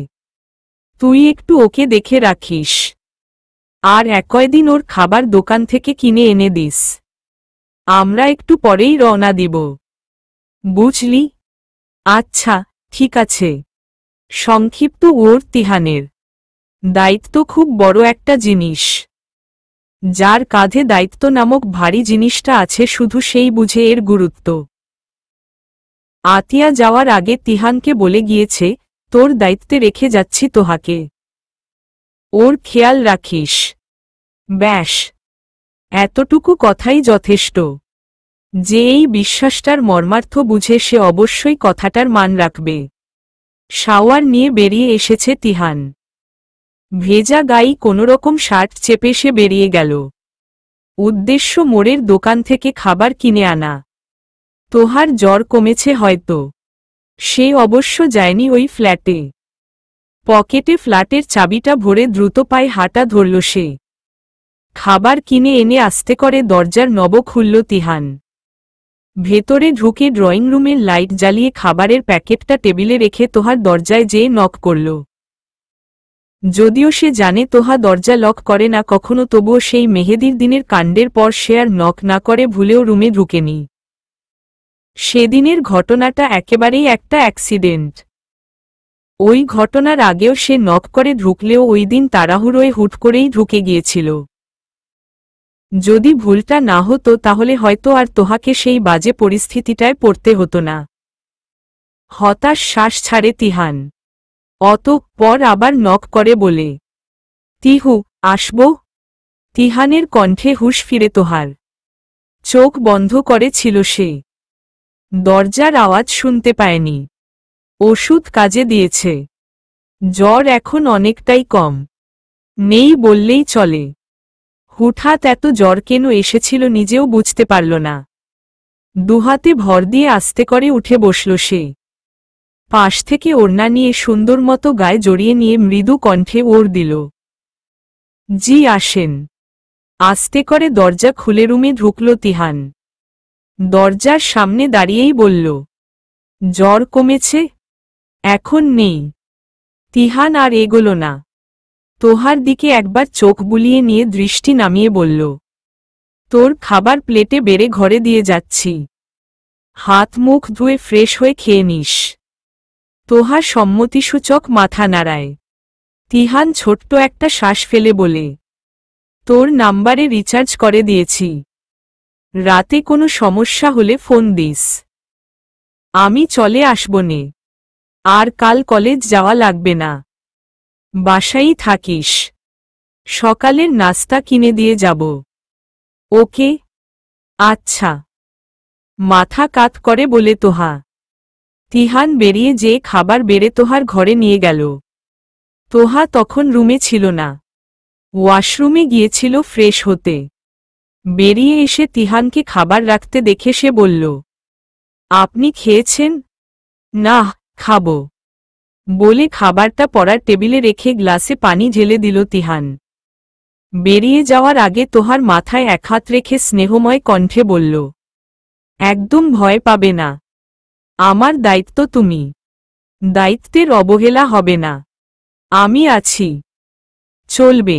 তুই একটু ওকে দেখে রাখিস। আর কয়দিন ওর খাবার দোকান থেকে কিনে এনে দিস। আমরা একটু পরেই রওনা দিব। বুঝলি? আচ্ছা ঠিক আছে। সংক্ষিপ্ত ওর তিহানের। দায়িত্ব খুব বড় একটা জিনিস। যার কাঁধে দায়িত্ব নামক ভারী জিনিসটা আছে শুধু সেই বুঝে এর গুরুত্ব। আতিয়া যাওয়ার আগে তিহানকে বলে গিয়েছে, তোর দায়িত্বে রেখে যাচ্ছি তোহাকে, ওর খেয়াল রাখিস। ব্যাস, এতটুকু কথাই যথেষ্ট। যে এই বিশ্বাসটার মর্মার্থ বুঝে সে অবশ্যই কথাটার মান রাখবে। শাওয়ার নিয়ে বেরিয়ে এসেছে তিহান। ভেজা গায়ে কোনোরকম শার্ট চেপে সে বেরিয়ে গেল। উদ্দেশ্য মোড়ের দোকান থেকে খাবার কিনে আনা। তোহার জ্বর কমেছে হয়তো। সে অবশ্য যায়নি ওই ফ্ল্যাটে। পকেটে ফ্ল্যাটের চাবিটা ভরে দ্রুত পায়ে হাঁটা ধরল সে। খাবার কিনে এনে আস্তে করে দরজার নব খুলল তিহান। ভেতরে ঢুকে ড্রয়িং রুমের লাইট জ্বালিয়ে খাবারের প্যাকেটটা টেবিলে রেখে তোহার দরজায় যেয়ে নক করল। যদিও সে জানে তোহা দরজা লক করে না কখনো, তবুও সেই মেহেদির দিনের কাণ্ডের পর সে আর নক না করে ভুলেও রুমে ঢুকেনি। সেদিনের ঘটনাটা একেবারেই একটা অ্যাক্সিডেন্ট। ওই ঘটনার আগেও সে নক করে ঢুকলেও ওই দিন তাড়াহুড়োয় হুট করেই ঢুকে গিয়েছিল। যদি ভুলটা না হতো তাহলে হয়তো আর তোহাকে সেই বাজে পরিস্থিতিটায় পড়তে হতো না। হতাশ শ্বাস ছাড়ে তিহান। অতঃপর আবার নক করে বলে, তিহু, আসব? তিহানের কণ্ঠে হুঁশ ফিরে তোহার। চোখ বন্ধ করে ছিল সে। দরজার আওয়াজ শুনতে পায়নি। ওষুধ কাজে দিয়েছে। জ্বর এখন অনেকটাই কম। নেই বললেই চলে। হুঠাৎ এত জ্বর কেন এসেছিল নিজেও বুঝতে পারল না। দুহাতে ভর দিয়ে আস্তে করে উঠে বসল সে। পাশ থেকে ওড়না নিয়ে সুন্দর মতো গায়ে জড়িয়ে নিয়ে মৃদু কণ্ঠে ওর দিল, জি আসেন। আস্তে করে দরজা খুলে রুমে ঢুকল তিহান। দরজার সামনে দাঁড়িয়েই বলল, জ্বর কমেছে? এখন নেই। তিহান আর এগোল না। তোহার দিকে একবার চোখ বুলিয়ে নিয়ে দৃষ্টি নামিয়ে বলল, তোর খাবার প্লেটে বেড়ে ঘরে দিয়ে যাচ্ছি। হাত মুখ ধুয়ে ফ্রেশ হয়ে খেয়ে নিস। তোহা সম্মতিসূচক মাথা নাড়ায়। তিহান ছোট্ট একটা শ্বাস ফেলে বলে, তোর নাম্বারে রিচার্জ করে দিয়েছি। রাতে কোনো সমস্যা হলে ফোন দিস। আমি চলে আসবনে। আর কাল কলেজ যাওয়া লাগবে না। বাসায়ই থাকিস। সকালের নাস্তা কিনে দিয়ে যাব। ওকে? আচ্ছা। মাথা কাত করে বলে তোহা। তিহান বেরিয়ে যেয়ে খাবার বেড়ে তোহার ঘরে নিয়ে গেল। তোহা তখন রুমে ছিল না। ওয়াশরুমে গিয়েছিল ফ্রেশ হতে। বেরিয়ে এসে তিহানকে খাবার রাখতে দেখে সে বলল, আপনি খেয়েছেন? না, খাবো। বলে খাবারটা পড়ার টেবিলে রেখে গ্লাসে পানি ঢেলে দিল তিহান। বেরিয়ে যাওয়ার আগে তোহার মাথায় এক হাত রেখে স্নেহময় কণ্ঠে বলল, একদম ভয় পাবে না। আমার দায়িত্ব তুমি। দায়িত্বের অবহেলা হবে না। আমি আছি। চলবে।